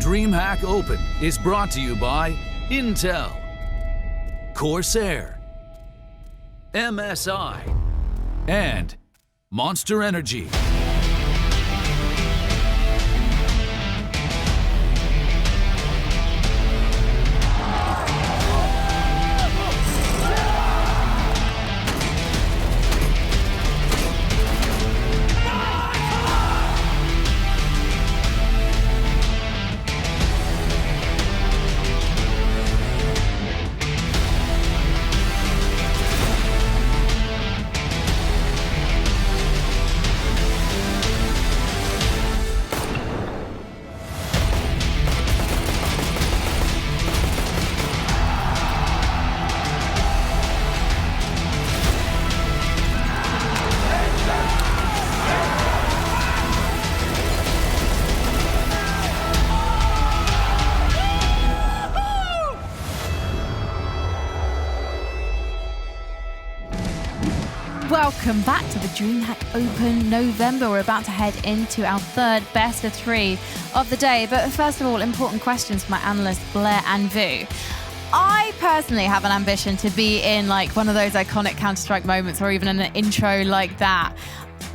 DreamHack Open is brought to you by Intel, Corsair, MSI, and Monster Energy. Welcome back to the DreamHack Open November. We're about to head into our third best of three of the day. But first of all, important questions for my analysts Blair and Vu. I personally have an ambition to be in like one of those iconic Counter-Strike moments or even in an intro like that.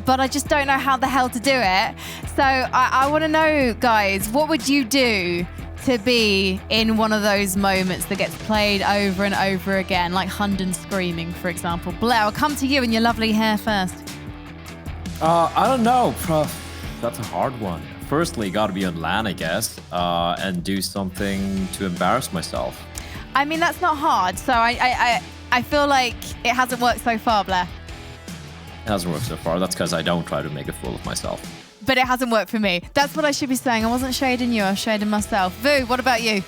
But I just don't know how the hell to do it. So I want to know, guys, what would you do to be in one of those moments that gets played over and over again, like Hunden screaming, for example? Blair, I'll come to you and your lovely hair first. I don't know. That's a hard one. Firstly, got to be on LAN, I guess, and do something to embarrass myself. I mean, that's not hard. So I feel like it hasn't worked so far, Blair. It hasn't worked so far. That's because I don't try to make a fool of myself. But it hasn't worked for me. That's what I should be saying. I wasn't shading you, I was shading myself. Vu, what about you?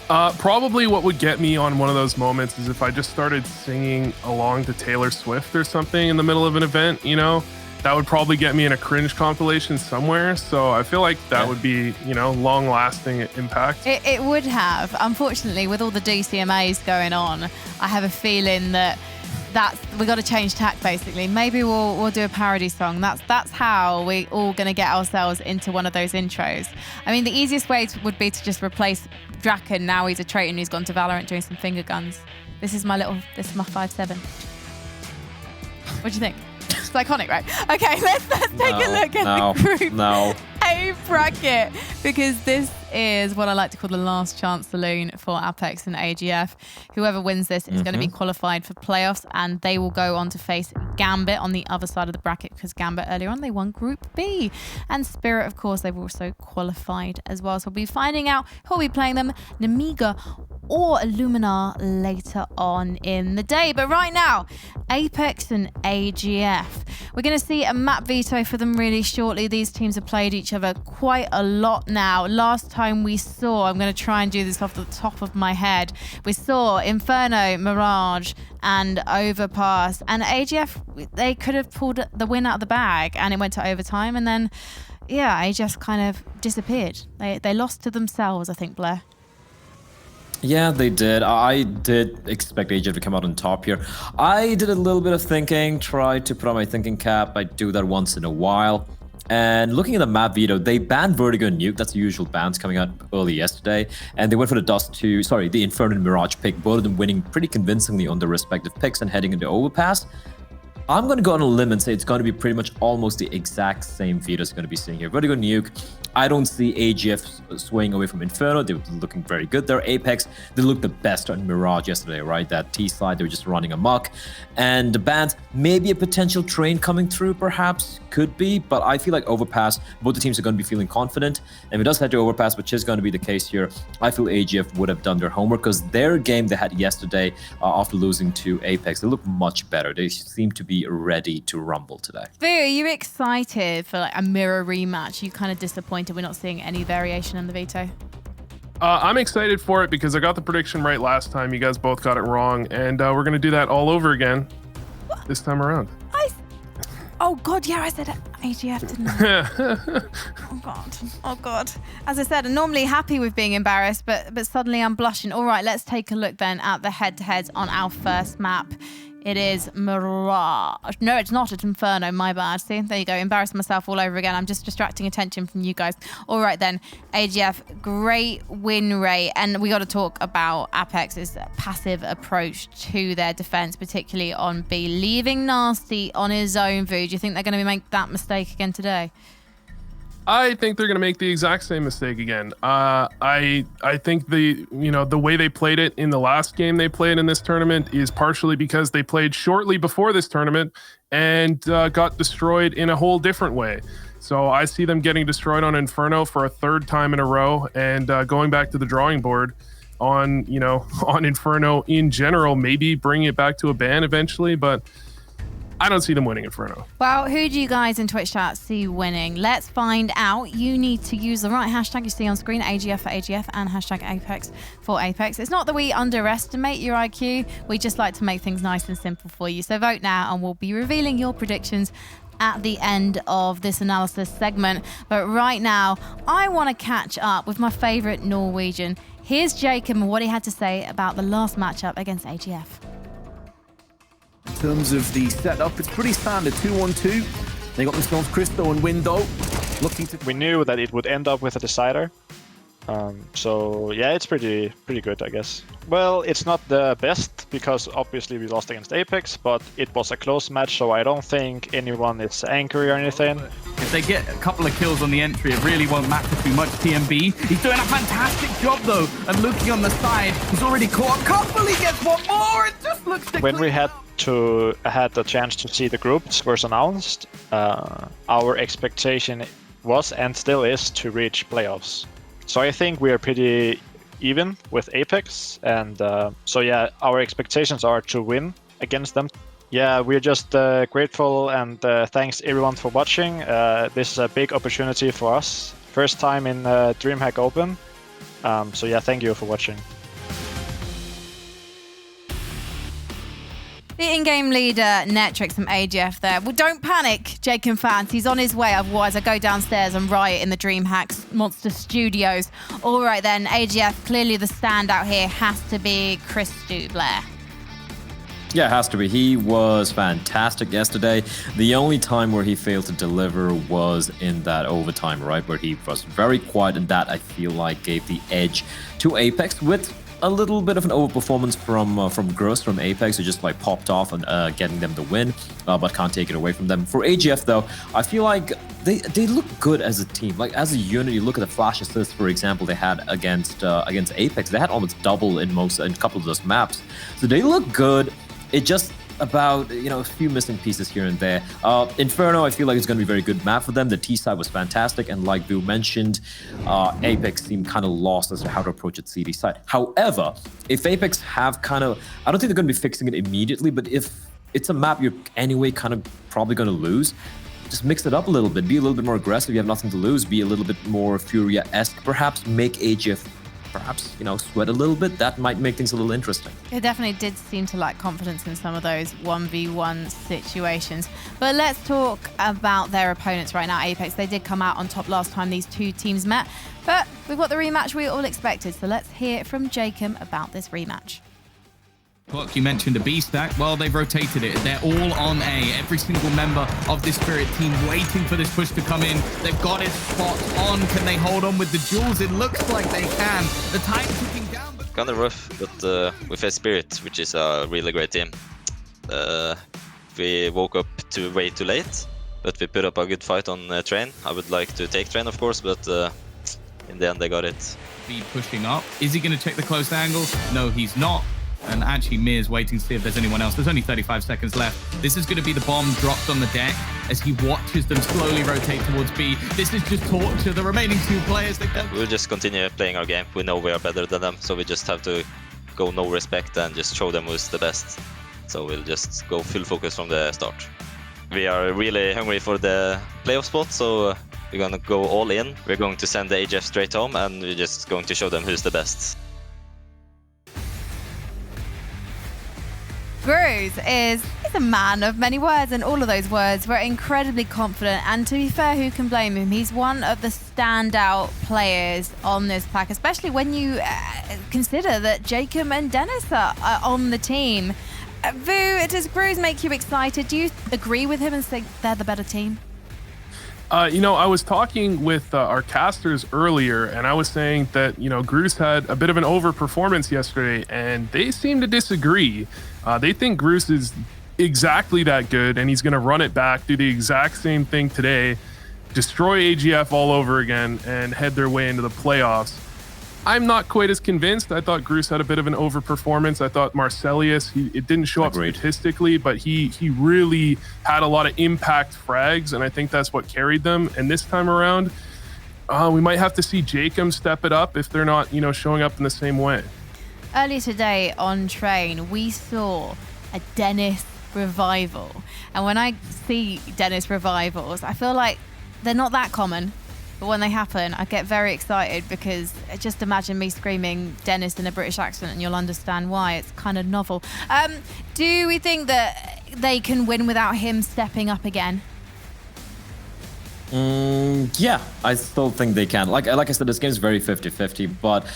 Probably what would get me on one of those moments is if I just started singing along to Taylor Swift or something in the middle of an event, you know? That would probably get me in a cringe compilation somewhere. So I feel like that would be, you know, long-lasting impact. It would have. Unfortunately, with all the DCMAs going on, I have a feeling that we got to change tack basically. Maybe we'll do a parody song. That's how we all going to get ourselves into one of those intros. I mean, the easiest way would be to just replace Draken. Now he's a traitor and he's gone to Valorant doing some finger guns. This is my 5-7. What do you think? It's iconic, right? Okay, let's take a look at the group A bracket, because this is what I like to call the last chance saloon for Apeks and AGF. Whoever wins this is going to be qualified for playoffs, and they will go on to face Gambit on the other side of the bracket, because Gambit earlier on, they won Group B. And Spirit, of course, they've also qualified as well. So we'll be finding out who will be playing them, Nemiga or Luminar, later on in the day. But right now, Apeks and AGF. We're going to see a map veto for them really shortly. These teams have played each other quite a lot now. Last time we saw, I'm going to try and do this off the top of my head, we saw Inferno, Mirage and Overpass, and AGF, they could have pulled the win out of the bag and it went to overtime, and then AGF kind of disappeared. They lost to themselves, I think, Blair. Yeah, they did. I did expect AGF to come out on top here. I did a little bit of thinking, tried to put on my thinking cap. I do that once in a while. And looking at the map veto, they banned Vertigo and Nuke. That's the usual bans coming out early yesterday. And they went for the Inferno and Mirage pick, both of them winning pretty convincingly on their respective picks and heading into Overpass. I'm going to go on a limb and say it's going to be pretty much almost the exact same veto it's going to be seeing here. Vertigo Nuke, I don't see AGF swaying away from Inferno. They were looking very good there. Apeks, they looked the best on Mirage yesterday, right? That T slide, they were just running amok. And the bans, maybe a potential train coming through, perhaps, could be. But I feel like Overpass, both the teams are going to be feeling confident. And if it does head to Overpass, which is going to be the case here, I feel AGF would have done their homework, because their game they had yesterday after losing to Apeks, they look much better. They seem to be ready to rumble today. Vu, are you excited for like a mirror rematch? You kind of disappointed we're not seeing any variation in the veto? I'm excited for it because I got the prediction right last time. You guys both got it wrong, and we're going to do that all over again this time around. Oh God, yeah, I said AGF, didn't I? Oh God. As I said, I'm normally happy with being embarrassed, but suddenly I'm blushing. All right, let's take a look then at the head-to-heads on our first map. It is Mirage. No, it's not. It's Inferno. My bad. See, there you go. Embarrassing myself all over again. I'm just distracting attention from you guys. All right then, AGF, great win rate. And we got to talk about Apeks' passive approach to their defense, particularly on B. Leaving Nasty on his own, Vu. Do you think they're going to make that mistake again today? I think they're going to make the exact same mistake again. I think the way they played it in the last game they played in this tournament is partially because they played shortly before this tournament and got destroyed in a whole different way. So I see them getting destroyed on Inferno for a third time in a row and going back to the drawing board on Inferno in general, maybe bring it back to a ban eventually, but I don't see them winning Inferno. Well, who do you guys in Twitch chat see winning? Let's find out. You need to use the right hashtag you see on screen, AGF for AGF and hashtag Apeks for Apeks. It's not that we underestimate your IQ. We just like to make things nice and simple for you. So vote now and we'll be revealing your predictions at the end of this analysis segment. But right now, I want to catch up with my favorite Norwegian. Here's Jacob and what he had to say about the last matchup against AGF. In terms of the setup, it's pretty standard 2-1-2. They got themselves Christo and Window looking to. We knew that it would end up with a decider. So yeah, it's pretty good, I guess. Well, it's not the best because obviously we lost against Apeks, but it was a close match, so I don't think anyone is angry or anything. If they get a couple of kills on the entry, it really won't matter too much. TMB, he's doing a fantastic job though, and looking on the side, he's already caught a couple, he gets one more, it just looks When we had the chance to see the groups was announced, our expectation was and still is to reach playoffs. So I think we are pretty even with Apeks, and so yeah, our expectations are to win against them. Yeah, we're just grateful and thanks everyone for watching. This is a big opportunity for us. First time in DreamHack Open. So yeah, thank you for watching. The in-game leader, Netrix from AGF there. Well, don't panic, Jacob fans. He's on his way. Otherwise, I go downstairs and riot in the DreamHack Monster Studios. All right, then. AGF, clearly the standout here has to be Christo Blair. Yeah, it has to be. He was fantastic yesterday. The only time where he failed to deliver was in that overtime, right? Where he was very quiet, and that, I feel like, gave the edge to Apeks with a little bit of an overperformance from Gross from Apeks, who just like popped off and getting them the win, but can't take it away from them. For AGF though, I feel like they look good as a team. Like as a unit, you look at the flash assists, for example, they had against Apeks. They had almost double in a couple of those maps, so they look good. It just about a few missing pieces here and there. Inferno, I feel like it's going to be a very good map for them. The T side was fantastic, and like Vu mentioned, Apeks seemed kind of lost as to how to approach its CD side. However, if Apeks have I don't think they're going to be fixing it immediately, but if it's a map you're anyway kind of probably going to lose, just mix it up a little bit. Be a little bit more aggressive. You have nothing to lose. Be a little bit more Furia-esque. Perhaps make AGF sweat a little bit. That might make things a little interesting. It definitely did seem to lack confidence in some of those 1v1 situations. But let's talk about their opponents right now, Apeks. They did come out on top last time these two teams met, but we've got the rematch we all expected. So let's hear from Jacob about this rematch. Look, you mentioned a B stack. Well, they've rotated it. They're all on A. Every single member of this Spirit team waiting for this push to come in. They've got it spot on. Can they hold on with the jewels? It looks like they can. The time ticking down. But kind of rough, but we face Spirit, which is a really great team. We woke up way too late, but we put up a good fight on Train. I would like to take Train, of course, but in the end they got it. Be pushing up. Is he going to check the close angle? No, he's not. And actually, Mir's waiting to see if there's anyone else. There's only 35 seconds left. This is going to be the bomb dropped on the deck as he watches them slowly rotate towards B. This is just torture. The remaining two players, we'll just continue playing our game. We know we are better than them, so we just have to go no respect and just show them who's the best. So we'll just go full focus from the start. We are really hungry for the playoff spot, so we're going to go all in. We're going to send the AGF straight home, and we're just going to show them who's the best. Bruce is a man of many words, and all of those words were incredibly confident. And to be fair, who can blame him? He's one of the standout players on this pack, especially when you consider that Jacob and Dennis are on the team. Vu, does Bruce make you excited? Do you agree with him and think they're the better team? I was talking with our casters earlier, and I was saying that, Groose had a bit of an overperformance yesterday, and they seem to disagree. They think Groose is exactly that good, and he's going to run it back, do the exact same thing today, destroy AGF all over again, and head their way into the playoffs. I'm not quite as convinced. I thought Groose had a bit of an overperformance. I thought Marcelius, it didn't show up statistically, but he really had a lot of impact frags, and I think that's what carried them. And this time around, we might have to see Jacob step it up if they're not, showing up in the same way. Earlier today on Train, we saw a Dennis revival. And when I see Dennis revivals, I feel like they're not that common. But when they happen, I get very excited because just imagine me screaming Dennis in a British accent and you'll understand why. It's kind of novel. Do we think that they can win without him stepping up again? Yeah, I still think they can. Like I said, this game is very 50-50, but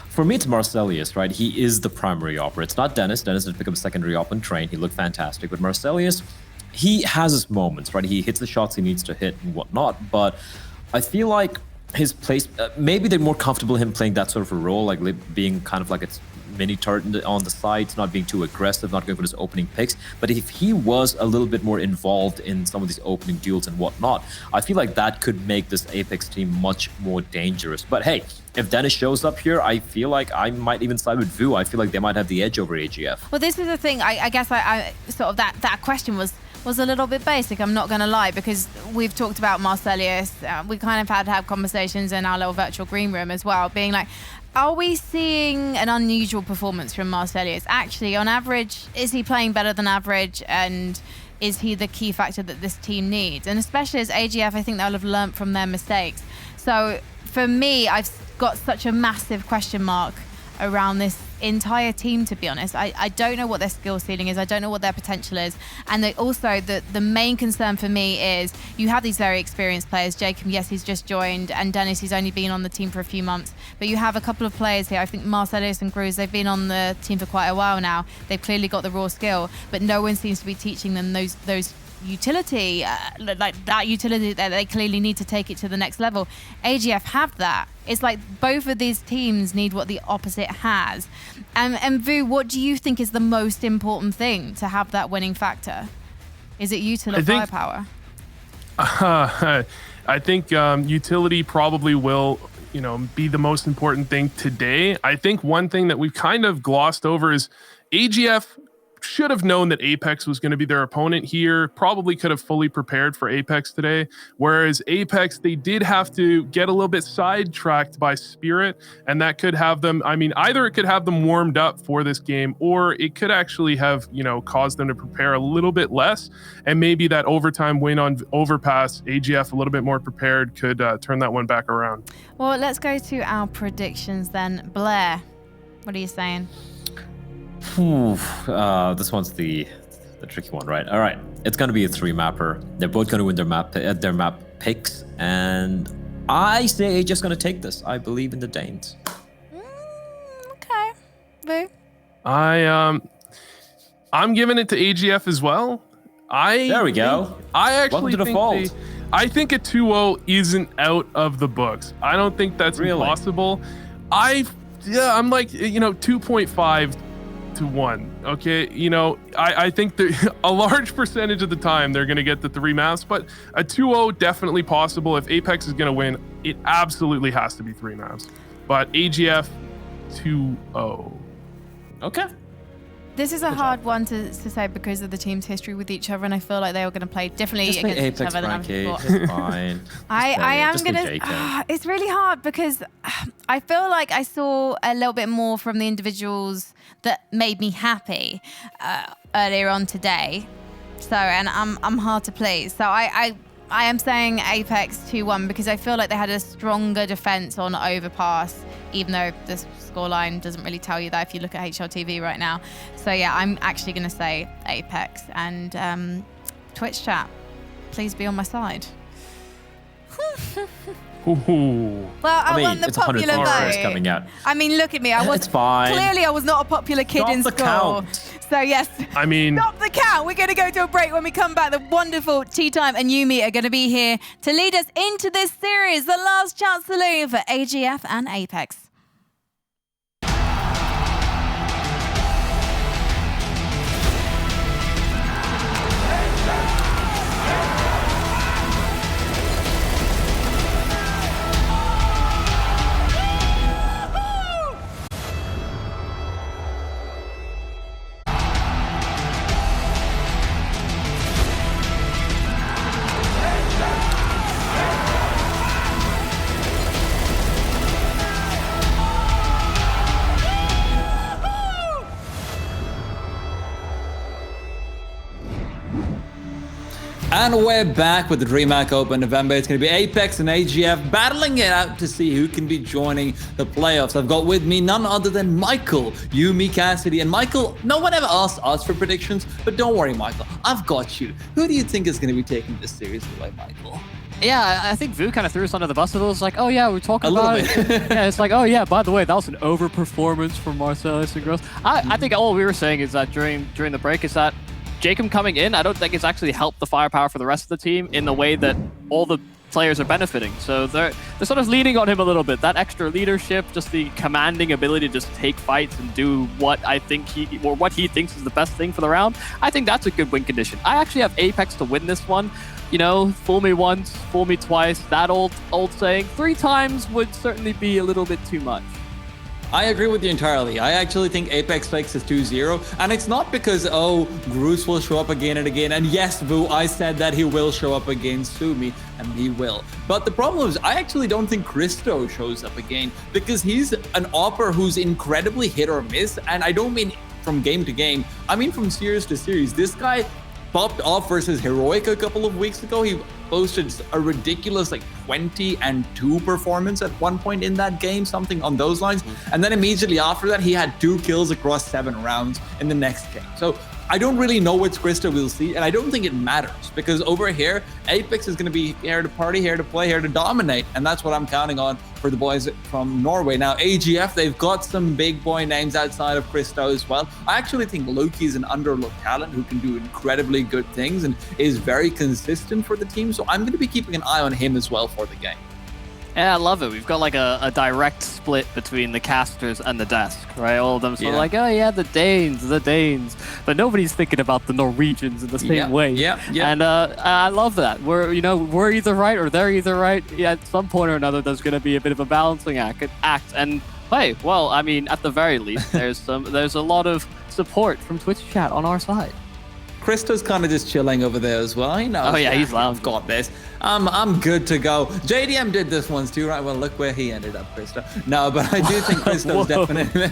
for me, it's Marcelius, right? He is the primary operator. It's not Dennis. Dennis has become a secondary op on Train. He looked fantastic. But Marcelius, he has his moments, right? He hits the shots he needs to hit and whatnot, but I feel like his place, maybe they're more comfortable him playing that sort of a role, like being kind of like a mini turret on the sides, not being too aggressive, not going for his opening picks. But if he was a little bit more involved in some of these opening duels and whatnot, I feel like that could make this Apeks team much more dangerous. But hey, if Dennis shows up here, I feel like I might even side with Vu. I feel like they might have the edge over AGF. Well, this is the thing. I guess I sort of that question was a little bit basic, I'm not going to lie, because we've talked about Marcelius. We kind of had to have conversations in our little virtual green room as well, being like, are we seeing an unusual performance from Marcelius? Actually, on average, is he playing better than average? And is he the key factor that this team needs? And especially as AGF, I think they'll have learnt from their mistakes. So for me, I've got such a massive question mark around this entire team, to be honest. I don't know what their skill ceiling is. I don't know what their potential is. And the main concern for me is you have these very experienced players. Jacob, yes, he's just joined, and Dennis, he's only been on the team for a few months. But you have a couple of players here. I think Marcelius and Groose, they've been on the team for quite a while now. They've clearly got the raw skill, but no one seems to be teaching them those utility, like that utility that they clearly need to take it to the next level. AGF have that. It's like both of these teams need what the opposite has. And Vu, what do you think is the most important thing to have that winning factor? Is it utility or firepower? I think utility probably will, be the most important thing today. I think one thing that we've kind of glossed over is AGF should have known that Apeks was going to be their opponent here, probably could have fully prepared for Apeks today. Whereas Apeks, they did have to get a little bit sidetracked by Spirit, and that could have them, either it could have them warmed up for this game, or it could actually have, caused them to prepare a little bit less. And maybe that overtime win on Overpass, AGF a little bit more prepared, could turn that one back around. Well, let's go to our predictions then. Blair, what are you saying? This one's the tricky one, right? All right, it's gonna be a 3-mapper. They're both gonna win their map picks, and I say AGF's gonna take this. I believe in the Danes. Okay, Vu. I'm giving it to AGF as well. There we go. I actually Welcome to the fold. I think a 2-0 isn't out of the books. I don't think that's impossible. I'm like 2.5 to 1. Okay, I think that a large percentage of the time they're going to get the 3 maps, but a 2-0 definitely possible. If Apeks is going to win, it absolutely has to be 3 maps. But AGF 2-0. Okay. This is a hard one to say because of the team's history with each other, and I feel like they were going to play differently just against each other than ever before. It's fine. I am going to... It's really hard because I feel like I saw a little bit more from the individuals that made me happy earlier on today. So, and I'm hard to please. So I am saying Apeks 2-1 because I feel like they had a stronger defense on Overpass, even though the scoreline doesn't really tell you that if you look at HLTV right now. So yeah, I'm actually going to say Apeks. And Twitch chat, please be on my side. Ooh. Well, I I mean, won the it's 100 popular viewers vote. coming out. I mean, look at me. I was It's fine. Clearly, I was not a popular kid Stop in the school. count. So yes, I mean, stop the count. We're going to go to a break. When we come back, the wonderful Tea Time and Yumi are going to be here to lead us into this series, the last chance saloon for AGF and Apeks. And we're back with the DreamHack Open November. It's going to be Apeks and AGF battling it out to see who can be joining the playoffs. I've got with me none other than Michael, Yumi, Cassidy. And Michael, no one ever asked us for predictions, but don't worry, Michael, I've got you. Who do you think is going to be taking this series away, Michael? Yeah, I think Vu kind of threw us under the bus a little. It's like, oh yeah, we're talking about it. little bit. Yeah, it's like, oh yeah, by the way, that was an overperformance from Marcellus and Gross. I think all we were saying is that during the break is that Jacob coming in, I don't think it's actually helped the firepower for the rest of the team in the way that all the players are benefiting. So they're sort of leaning on him a little bit. That extra leadership, just the commanding ability to just take fights and do what what he thinks is the best thing for the round. I think that's a good win condition. I actually have Apeks to win this one. You know, fool me once, fool me twice. That old saying. 3 times would certainly be a little bit too much. I agree with you entirely. I actually think Apeks takes is 2-0. And it's not because, oh, Bruce will show up again and again. And yes, Vu, I said that he will show up against Sumi, and he will. But the problem is, I actually don't think Christo shows up again because he's an opper who's incredibly hit or miss. And I don't mean from game to game. I mean from series to series. This guy popped off versus Heroic a couple of weeks ago. He posted a ridiculous 20-2 performance at one point in that game, something on those lines. And then immediately after that, he had 2 kills across 7 rounds in the next game. So I don't really know what Krista will see, and I don't think it matters because over here, Apeks is going to be here to party, here to play, here to dominate, and that's what I'm counting on for the boys from Norway. Now, AGF, they've got some big boy names outside of Christo as well. I actually think Loki is an underlooked talent who can do incredibly good things and is very consistent for the team, so I'm going to be keeping an eye on him as well for the game. Yeah, I love it. We've got like a direct split between the casters and the desk, right? All of them sort of like, oh yeah, the Danes. But nobody's thinking about the Norwegians in the same way. Yeah. And I love that. We're either right or they're either right. Yeah, at some point or another, there's going to be a bit of a balancing act. And hey, well, I mean, at the very least, there's a lot of support from Twitch chat on our side. Christo's kind of just chilling over there as well. He knows. Oh yeah, he's loud. I've got this. I'm good to go. JDM did this once too, right? Well, look where he ended up, Christo. No, but I do think Christo's definitely.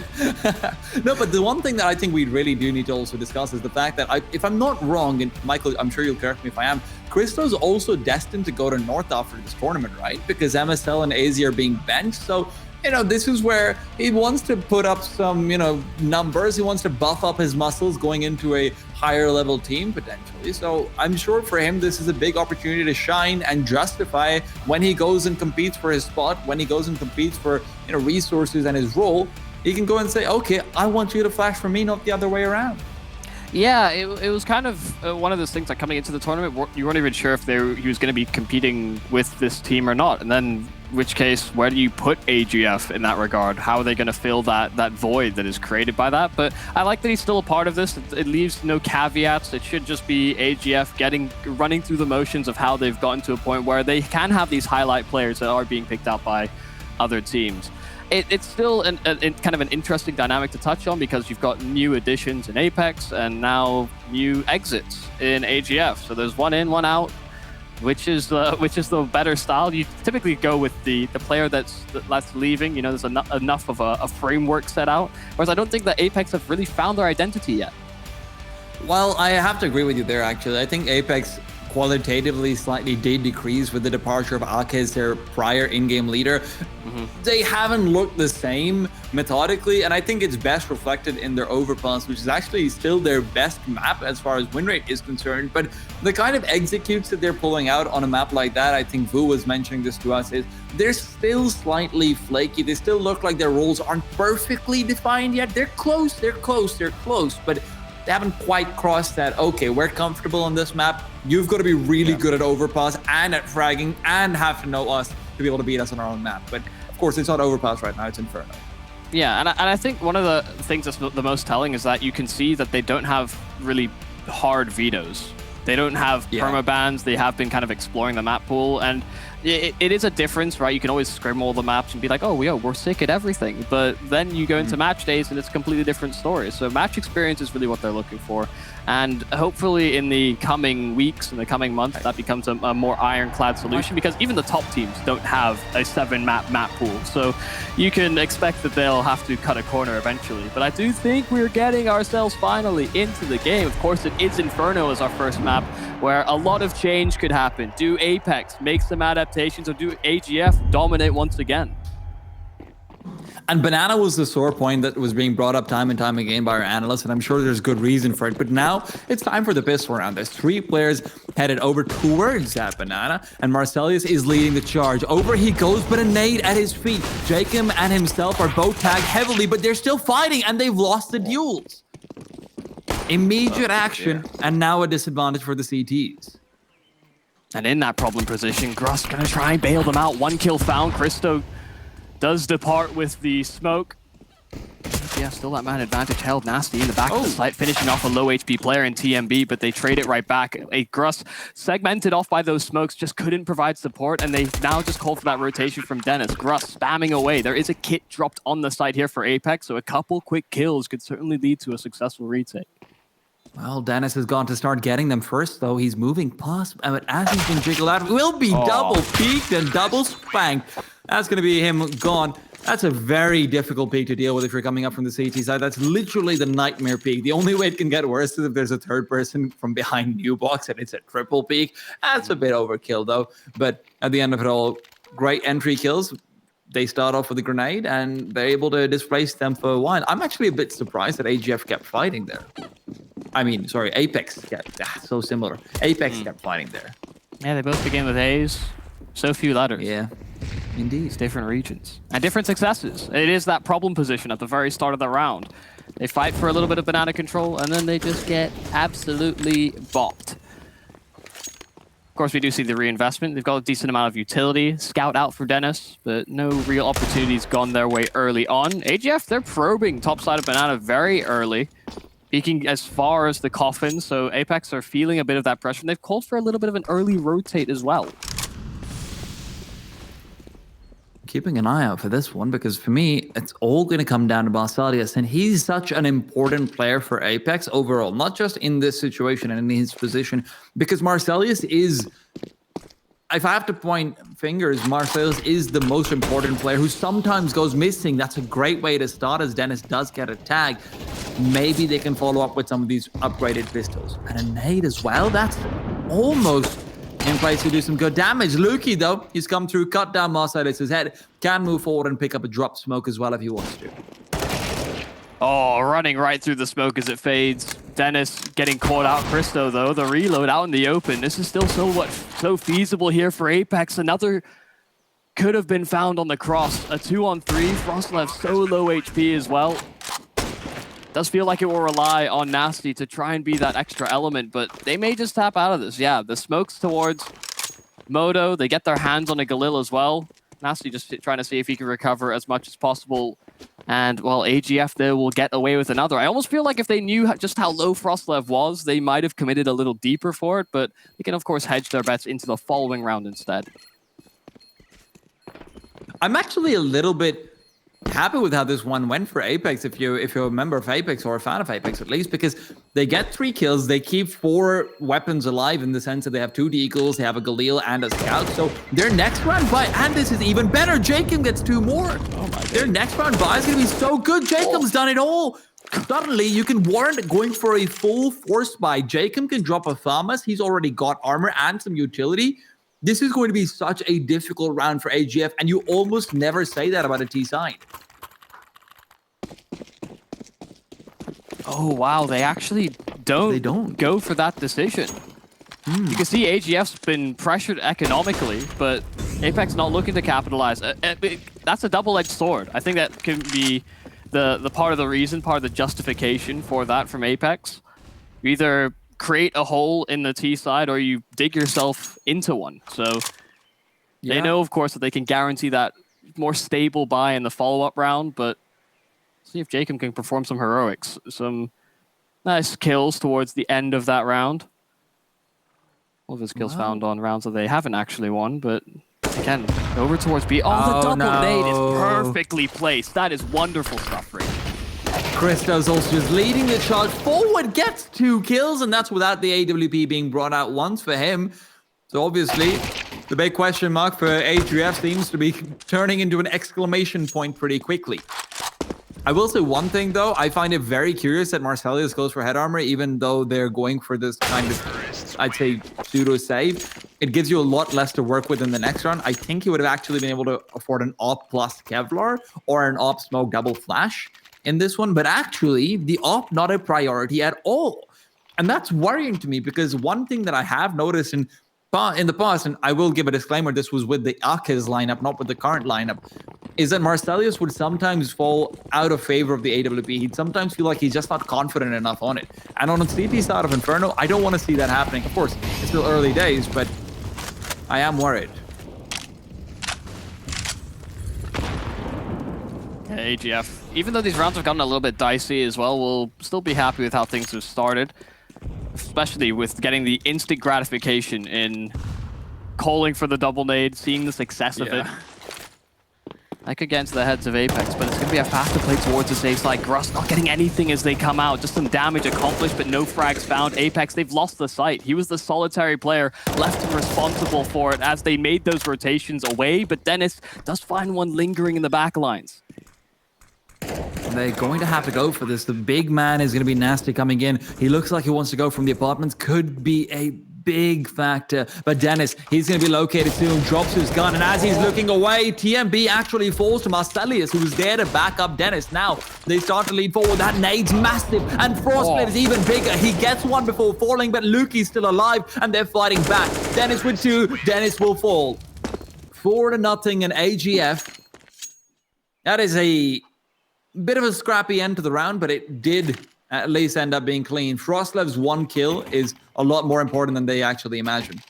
No, but the one thing that I think we really do need to also discuss is the fact that if I'm not wrong, and Michael, I'm sure you'll correct me if I am, Christo's also destined to go to North after this tournament, right? Because MSL and AZ are being benched, so. This is where he wants to put up some, numbers. He wants to buff up his muscles going into a higher level team potentially. So I'm sure for him, this is a big opportunity to shine and justify when he goes and competes for his spot, when he goes and competes for, resources and his role. He can go and say, okay, I want you to flash for me, not the other way around. Yeah, it was kind of one of those things like coming into the tournament, you weren't even sure if he was going to be competing with this team or not. And then, in which case, where do you put AGF in that regard? How are they going to fill that void that is created by that? But I like that he's still a part of this. It leaves no caveats. It should just be AGF running through the motions of how they've gotten to a point where they can have these highlight players that are being picked out by other teams. It's still kind of an interesting dynamic to touch on because you've got new additions in Apeks and now new exits in AGF. So there's one in, one out, which is the better style. You typically go with the player that's leaving. There's enough of a framework set out. Whereas I don't think that Apeks have really found their identity yet. Well, I have to agree with you there, actually. I think Apeks qualitatively slightly did decrease with the departure of Apeks, their prior in-game leader. They haven't looked the same methodically, and I think it's best reflected in their overpass, which is actually still their best map as far as win rate is concerned. But the kind of executes that they're pulling out on a map like that, I think Vu was mentioning this to us, is they're still slightly flaky. They still look like their roles aren't perfectly defined yet. They're close, but they haven't quite crossed that, okay, we're comfortable on this map. You've got to be really good at overpass and at fragging and have to know us to be able to beat us on our own map. But of course, it's not overpass right now, it's Inferno. Yeah, and I think one of the things that's the most telling is that you can see that they don't have really hard vetoes. They don't have permabans. They have been kind of exploring the map pool, and it is a difference, right? You can always scrim all the maps and be like, oh, we're sick at everything. But then you go into match days and it's a completely different story. So match experience is really what they're looking for. And hopefully in the coming weeks and the coming months, that becomes a more ironclad solution, because even the top teams don't have a 7-map pool. So you can expect that they'll have to cut a corner eventually. But I do think we're getting ourselves finally into the game. Of course, it is Inferno as our first map, where a lot of change could happen. Do Apeks make some adaptations, or do AGF dominate once again? And Banana was the sore point that was being brought up time and time again by our analysts, and I'm sure there's good reason for it. But now it's time for the pistol round. There's 3 players headed over towards that Banana, and Marcelius is leading the charge. Over he goes, but a nade at his feet. Jacob and himself are both tagged heavily, but they're still fighting, and they've lost the duels. Immediate action, and now a disadvantage for the CTs. And in that problem position, Gruss gonna try and bail them out. 1 kill found. Christo does depart with the smoke. Yeah, still that man advantage held. Nasty in the back of the site, finishing off a low HP player in TMB, but they trade it right back. A Gruss segmented off by those smokes, just couldn't provide support, and they now just call for that rotation from Dennis. Gruss spamming away. There is a kit dropped on the site here for Apeks, so a couple quick kills could certainly lead to a successful retake. Well, Dennis has gone to start getting them first, though. He's moving past, but as he's been jiggled out, will be double peeked and double spanked. That's going to be him gone. That's a very difficult peak to deal with if you're coming up from the CT side. That's literally the nightmare peak. The only way it can get worse is if there's a third person from behind new box and it's a triple peak. That's a bit overkill, though. But at the end of it all, great entry kills. They start off with a grenade, and they're able to displace them for a while. I'm actually a bit surprised that AGF kept fighting there. I mean, sorry, Apeks kept, so similar. Apeks kept fighting there. Yeah, they both begin with A's. So few letters. Yeah, indeed. It's different regions. And different successes. It is that problem position at the very start of the round. They fight for a little bit of banana control, and then they just get absolutely bopped. Of course, we do see the reinvestment. They've got a decent amount of utility. Scout out for Dennis, but no real opportunities gone their way early on. AGF, they're probing top side of banana very early, peeking as far as the coffin, so Apeks are feeling a bit of that pressure, and they've called for a little bit of an early rotate as well. Keeping an eye out for this one, because for me, it's all going to come down to Marcelius, and he's such an important player for Apeks overall, not just in this situation and in his position, because Marcelius is, if I have to point fingers, Marcelius is the most important player who sometimes goes missing. That's a great way to start, as Dennis does get a tag. Maybe they can follow up with some of these upgraded pistols. And a nade as well, that's almost in place to do some good damage. Lukey, though, he's come through, cut down Marcelius' head, can move forward and pick up a drop smoke as well if he wants to. Oh, running right through the smoke as it fades. Dennis getting caught out. Christo, though, the reload out in the open. This is still so feasible here for Apeks. Another could have been found on the cross. A 2-on-3. Frostlev so low HP as well. Does feel like it will rely on Nasty to try and be that extra element, but they may just tap out of this. Yeah, the smokes towards Moto. They get their hands on a Galil as well. Nasty just trying to see if he can recover as much as possible. And, well, AGF there will get away with another. I almost feel like if they knew just how low Frostlev was, they might have committed a little deeper for it, but they can, of course, hedge their bets into the following round instead. I'm actually a little bit happy with how this one went for Apeks, if you're a member of Apeks or a fan of Apeks at least, because they get 3 kills, they keep 4 weapons alive in the sense that they have 2 deagles, they have a Galil and a scout, so their next round buy, and this is even better, Jacob gets 2 more. Oh my God. Their next round buy is going to be so good. Jacob's done it all. suddenly you can warrant going for a full force buy. Jacob can drop a Thamas. He's already got armor and some utility. This is going to be such a difficult round for AGF, and you almost never say that about a T side. Oh, wow. They actually don't go for that decision. You can see AGF's been pressured economically, but Apeks not looking to capitalize. That's a double-edged sword. I think that can be the part of the reason, part of the justification for that from Apeks. You either create a hole in the T side or you dig yourself into one. So they know, of course, that they can guarantee that more stable buy in the follow-up round, but see if Jacob can perform some heroics. Some nice kills towards the end of that round. All of his kills found on rounds that they haven't actually won, but again, over towards B. Oh, the double nade is perfectly placed. That is wonderful stuff, Rick. Christos also just leading the charge forward, gets 2 kills, and that's without the AWP being brought out once for him. So obviously, the big question mark for AGF seems to be turning into an exclamation point pretty quickly. I will say one thing, though. I find it very curious that Marcelius goes for head armor, even though they're going for this kind of, I'd say, pseudo-save. It gives you a lot less to work with in the next round. I think he would have actually been able to afford an AWP plus Kevlar or an AWP smoke double flash in this one. But actually, the AWP not a priority at all. And that's worrying to me because one thing that I have noticed in the past, and I will give a disclaimer, this was with the Akez lineup, not with the current lineup, is that Marcelius would sometimes fall out of favor of the AWP. He'd sometimes feel like he's just not confident enough on it. And on the CT side of Inferno, I don't want to see that happening. Of course, it's still early days, but I am worried. AGF, even though these rounds have gotten a little bit dicey as well, we'll still be happy with how things have started. Especially with getting the instant gratification in calling for the double nade, seeing the success of it. That could get into the heads of Apeks, but it's going to be a faster play towards the safe side. Gruss not getting anything as they come out. Just some damage accomplished, but no frags found. Apeks, they've lost the sight. He was the solitary player left responsible for it as they made those rotations away, but Dennis does find one lingering in the back lines. They're going to have to go for this. The big man is going to be nasty coming in. He looks like he wants to go from the apartments. Could be a big factor. But Dennis, he's going to be located soon. Drops his gun. And as he's looking away, TMB actually falls to Marcelius, who's there to back up Dennis. Now, they start to lead forward. That nade's massive. And Frostblade is even bigger. He gets one before falling, but Lukey's still alive. And they're fighting back. Dennis with 2. Dennis will fall. 4-0 in AGF. That is a bit of a scrappy end to the round, but it did at least end up being clean. Frostlev's 1 kill is a lot more important than they actually imagined.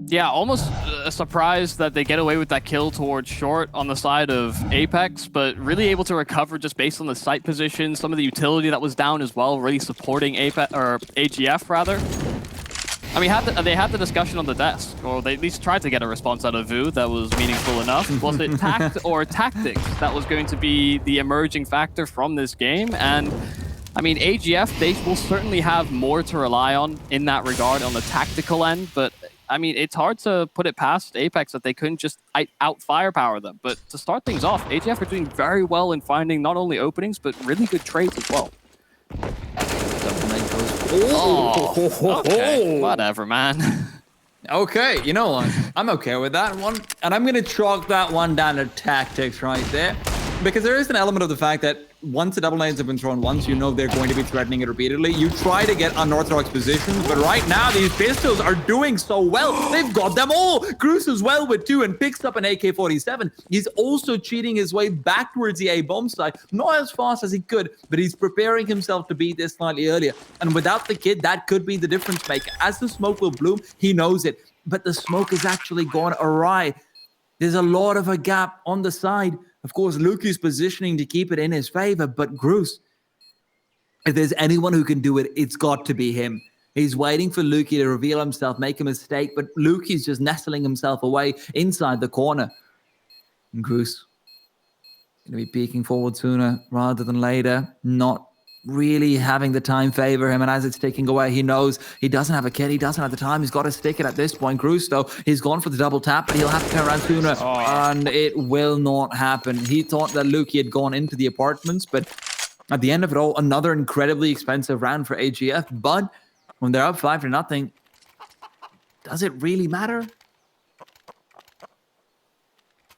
Yeah, almost a surprise that they get away with that kill towards short on the side of Apeks, but really able to recover just based on the site position, some of the utility that was down as well, really supporting AGF rather. I mean, they had the discussion on the desk, or they at least tried to get a response out of Vu that was meaningful enough. Was it tact or tactics that was going to be the emerging factor from this game? And I mean, AGF, they will certainly have more to rely on in that regard on the tactical end, but I mean, it's hard to put it past Apeks that they couldn't just out-firepower them. But to start things off, AGF are doing very well in finding not only openings, but really good trades as well. Oh, okay. Whatever, man. Okay, you know what? I'm okay with that one. And I'm going to chalk that one down to tactics right there. Because there is an element of the fact that once the double nades have been thrown once, you know they're going to be threatening it repeatedly. You try to get unorthodox positions, but right now these pistols are doing so well. They've got them all. Cruz as well with 2 and picks up an AK-47. He's also cheating his way back towards the A-bomb side. Not as fast as he could, but he's preparing himself to beat this slightly earlier. And without the kid, that could be the difference maker. As the smoke will bloom, he knows it. But the smoke is actually gone awry. There's a lot of a gap on the side. Of course, Luke's positioning to keep it in his favor, but Gruus, if there's anyone who can do it, it's got to be him. He's waiting for Lukey to reveal himself, make a mistake, but Lukey's just nestling himself away inside the corner. And Gruus going to be peeking forward sooner rather than later. Not really having the time favor him, and as it's ticking away, he knows he doesn't have a kit, he doesn't have the time, he's got to stick it at this point. Grus, though, he's gone for the double tap, but he'll have to turn around sooner, and it will not happen. He thought that Luki had gone into the apartments, but at the end of it all, another incredibly expensive round for AGF, but when they're up 5-0, does it really matter?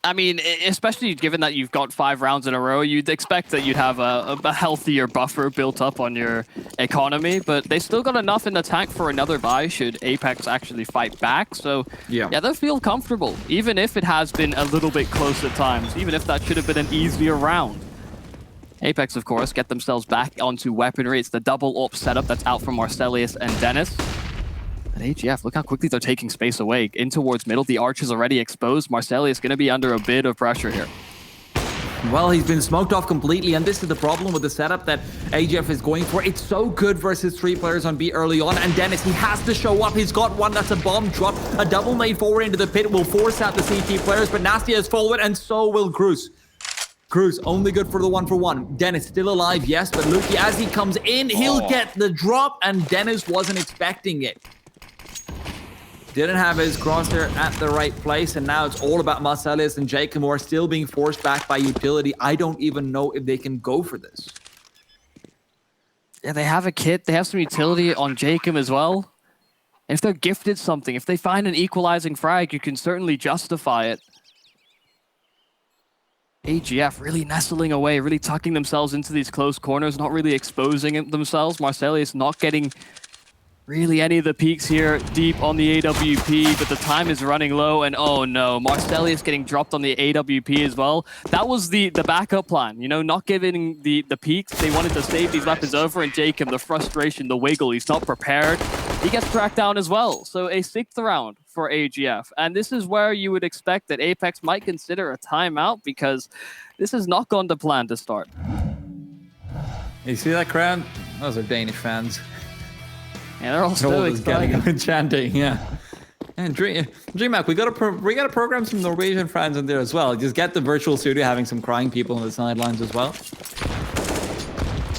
I mean, especially given that you've got 5 rounds in a row, you'd expect that you'd have a healthier buffer built up on your economy, but they still got enough in the tank for another buy should Apeks actually fight back. So yeah, they'll feel comfortable, even if it has been a little bit close at times, even if that should have been an easier round. Apeks, of course, get themselves back onto weaponry. It's the double AWP setup that's out from Marcelius and Dennis. And AGF, look how quickly they're taking space away. In towards middle, the arch is already exposed. Marcelius going to be under a bit of pressure here. Well, he's been smoked off completely, and this is the problem with the setup that AGF is going for. It's so good versus 3 players on B early on, and Dennis, he has to show up. He's got one that's a bomb drop. A double made forward into the pit will force out the CT players, but Nasty has forward, and so will Grus. Grus, only good for the 1-for-1. Dennis still alive, yes, but Luki, as he comes in, he'll get the drop, and Dennis wasn't expecting it. Didn't have his crosshair at the right place, and now it's all about Marcelius and Jacob, who are still being forced back by utility. I don't even know if they can go for this. Yeah, they have a kit. They have some utility on Jacob as well. And if they're gifted something, if they find an equalizing frag, you can certainly justify it. AGF really nestling away, really tucking themselves into these close corners, not really exposing themselves. Marcelius not getting really any of the peaks here deep on the AWP, but the time is running low, and oh no, Marcelius getting dropped on the AWP as well. That was the backup plan, you know, not giving the peaks. They wanted to save these weapons over, and Jacob, the frustration, the wiggle, he's not prepared. He gets tracked down as well. So a 6th round for AGF, and this is where you would expect that Apeks might consider a timeout, because this has not gone to plan to start. You see that crowd? Those are Danish fans. Yeah, they're all stoic. Chanting, yeah. And DreamHack, we gotta program some Norwegian fans in there as well. Just get the virtual studio having some crying people on the sidelines as well.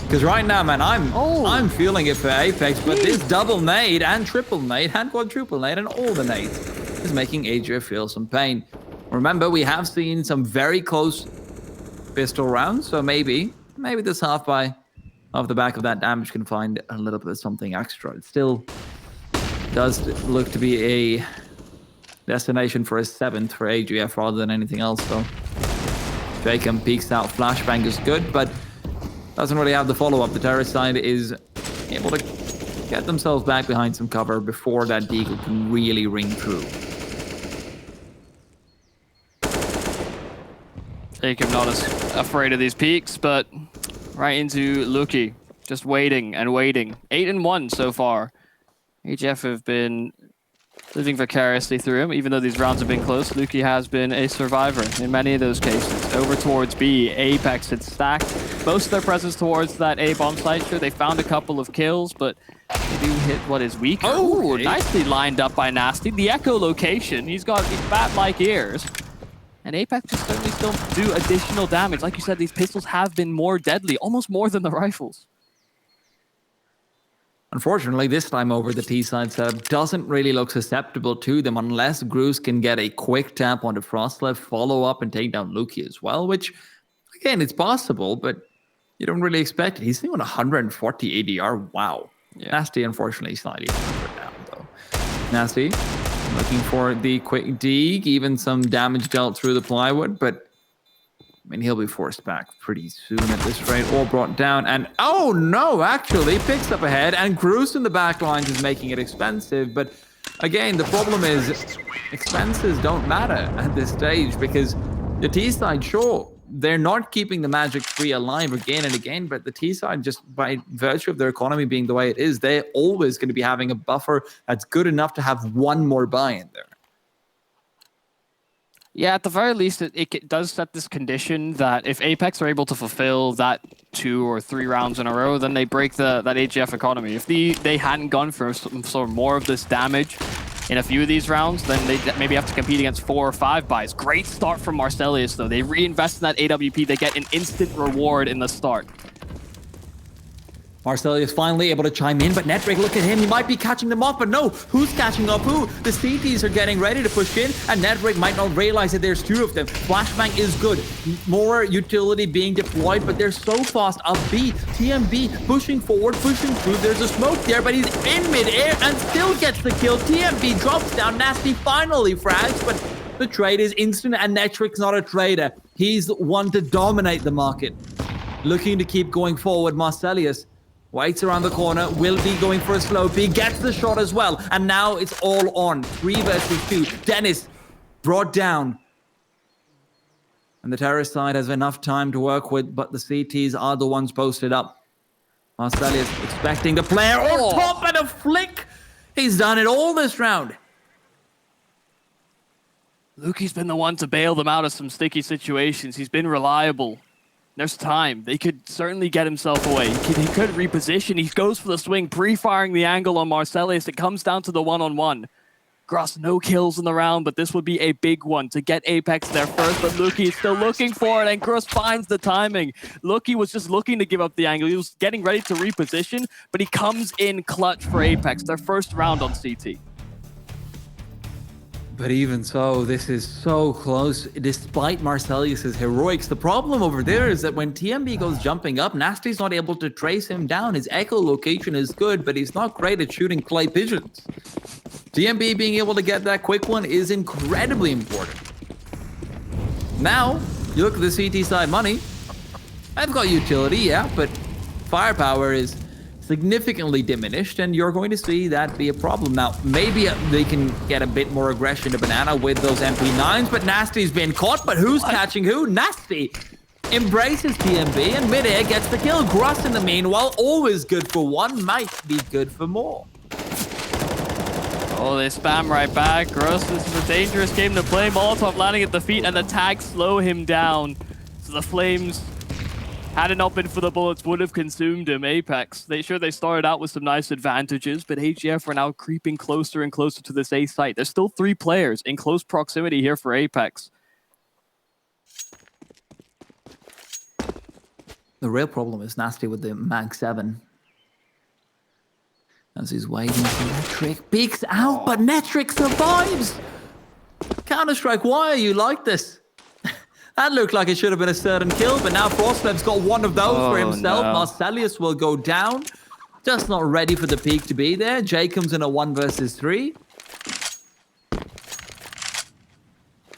Because right now, man, I'm feeling it for Apeks, but this double nade and triple nade and quadruple nade and all the nades is making AGF feel some pain. Remember, we have seen some very close pistol rounds, so maybe this half buy off the back of that damage can find a little bit of something extra. It still does look to be a destination for a 7th for AGF rather than anything else, though. Jacob peeks out, flashbang is good, but doesn't really have the follow-up. The terrorist side is able to get themselves back behind some cover before that deagle can really ring through. Jacob not as afraid of these peaks, but right into Luki, just waiting and waiting. 8-1 so far. AGF have been living vicariously through him, even though these rounds have been close. Luki has been a survivor in many of those cases. Over towards B, Apeks had stacked most of their presence towards that A bomb site. Sure, they found a couple of kills, but they do hit what is weak. Oh, nicely lined up by Nasty. The echolocation, he's got bat-like ears. And Apeks can certainly still do additional damage. Like you said, these pistols have been more deadly, almost more than the rifles. Unfortunately, this time over, the T-side setup doesn't really look susceptible to them unless Grus can get a quick tap onto Frostlev, follow up, and take down Luki as well, which, again, it's possible, but you don't really expect it. He's doing 140 ADR. Wow. Yeah. Nasty, unfortunately, slightly down, though. Nasty looking for the quick dig, even some damage dealt through the plywood, but I mean, he'll be forced back pretty soon at this rate. All brought down, and oh no, actually picks up ahead, and Grus in the back lines is making it expensive. But again, the problem is expenses don't matter at this stage, because the T side, sure, they're not keeping the Magic 3 alive again and again, but the T side, just by virtue of their economy being the way it is, they're always going to be having a buffer that's good enough to have one more buy in there. Yeah, at the very least, it does set this condition that if Apeks are able to fulfill that 2 or 3 rounds in a row, then they break that AGF economy. If they hadn't gone for sort of more of this damage in a few of these rounds, then they maybe have to compete against 4 or 5 buys. Great start from Marcelius, though. They reinvest in that AWP. They get an instant reward in the start. Marcelo is finally able to chime in, but Netrig, look at him. He might be catching them off, but no. Who's catching up who? The CTs are getting ready to push in, and Netrig might not realize that there's two of them. Flashbang is good. More utility being deployed, but they're so fast. Up B, TMB pushing forward, pushing through. There's a smoke there, but he's in midair and still gets the kill. TMB drops down. Nasty finally frags, but the trade is instant, and Netrig's not a trader. He's the one to dominate the market. Looking to keep going forward, Marcelius waits around the corner, will be going for a slow peek, gets the shot as well, and now it's all on. 3 versus 2. Dennis brought down. And the terrorist side has enough time to work with, but the CTs are the ones posted up. Marcelius expecting the player on top and a flick. He's done it all this round. Luki's been the one to bail them out of some sticky situations. He's been reliable. There's time. They could certainly get himself away. He could reposition. He goes for the swing, pre-firing the angle on Marcelius. It comes down to the one-on-one. Gross, no kills in the round, but this would be a big one to get Apeks there first, but Luki is still looking for it, and Gross finds the timing. Luki was just looking to give up the angle. He was getting ready to reposition, but he comes in clutch for Apeks, their first round on CT. But even so, this is so close, despite Marcelius' heroics. The problem over there is that when TMB goes jumping up, Nasty's not able to trace him down. His echolocation is good, but he's not great at shooting clay pigeons. TMB being able to get that quick one is incredibly important. Now, you look at the CT side money. I've got utility, yeah, but firepower is significantly diminished, and you're going to see that be a problem. Now, maybe they can get a bit more aggression to Banana with those MP9s, but Nasty's been caught, but who's catching who? Nasty embraces TMB, and midair gets the kill. Gruss in the meanwhile, always good for one, might be good for more. Oh, they spam right back. Gross, this is a dangerous game to play. Molotov landing at the feet, and the tags slow him down. So the Flames, had it not been for the bullets, would have consumed him. Apeks, they started out with some nice advantages, but AGF are now creeping closer and closer to this A site. There's still 3 players in close proximity here for Apeks. The real problem is Nasty with the Mag 7. As he's waiting for Netric. Peeks out, but Netric survives! Counter-Strike, why are you like this? That looked like it should have been a certain kill, but now Frostlev's got one of those for himself. No. Marcelius will go down. Just not ready for the peak to be there. Jacob's in a 1 versus 3.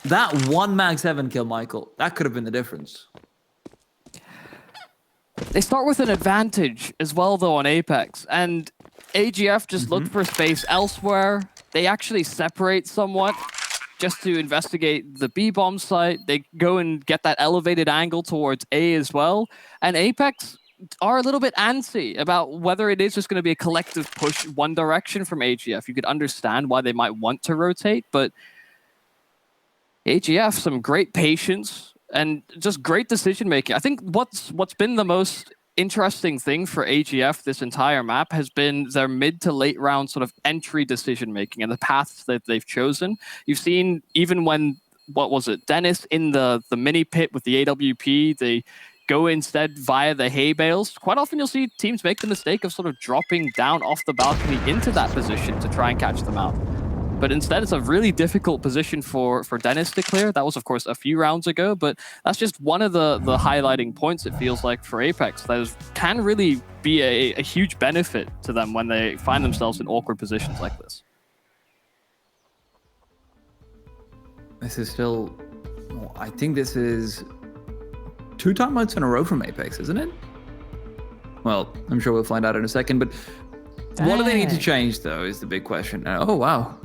That one Mag 7 kill, Michael, that could have been the difference. They start with an advantage as well, though, on Apeks. And AGF just looked for space elsewhere. They actually separate somewhat just to investigate the B-bomb site. They go and get that elevated angle towards A as well. And Apeks are a little bit antsy about whether it is just going to be a collective push one direction from AGF. You could understand why they might want to rotate, but AGF, some great patience and just great decision-making. I think what's been the most interesting thing for AGF this entire map has been their mid to late round sort of entry decision making and the paths that they've chosen. You've seen even when, what was it, Dennis in the mini pit with the AWP, they go instead via the hay bales. Quite often you'll see teams make the mistake of sort of dropping down off the balcony into that position to try and catch them out. But instead, it's a really difficult position for Dennis to clear. That was, of course, a few rounds ago, but that's just one of the highlighting points, it feels like, for Apeks. That can really be a huge benefit to them when they find themselves in awkward positions like this. This is still... I think this is 2 timeouts in a row from Apeks, isn't it? Well, I'm sure we'll find out in a second, but what do they need to change, though, is the big question. Oh, wow.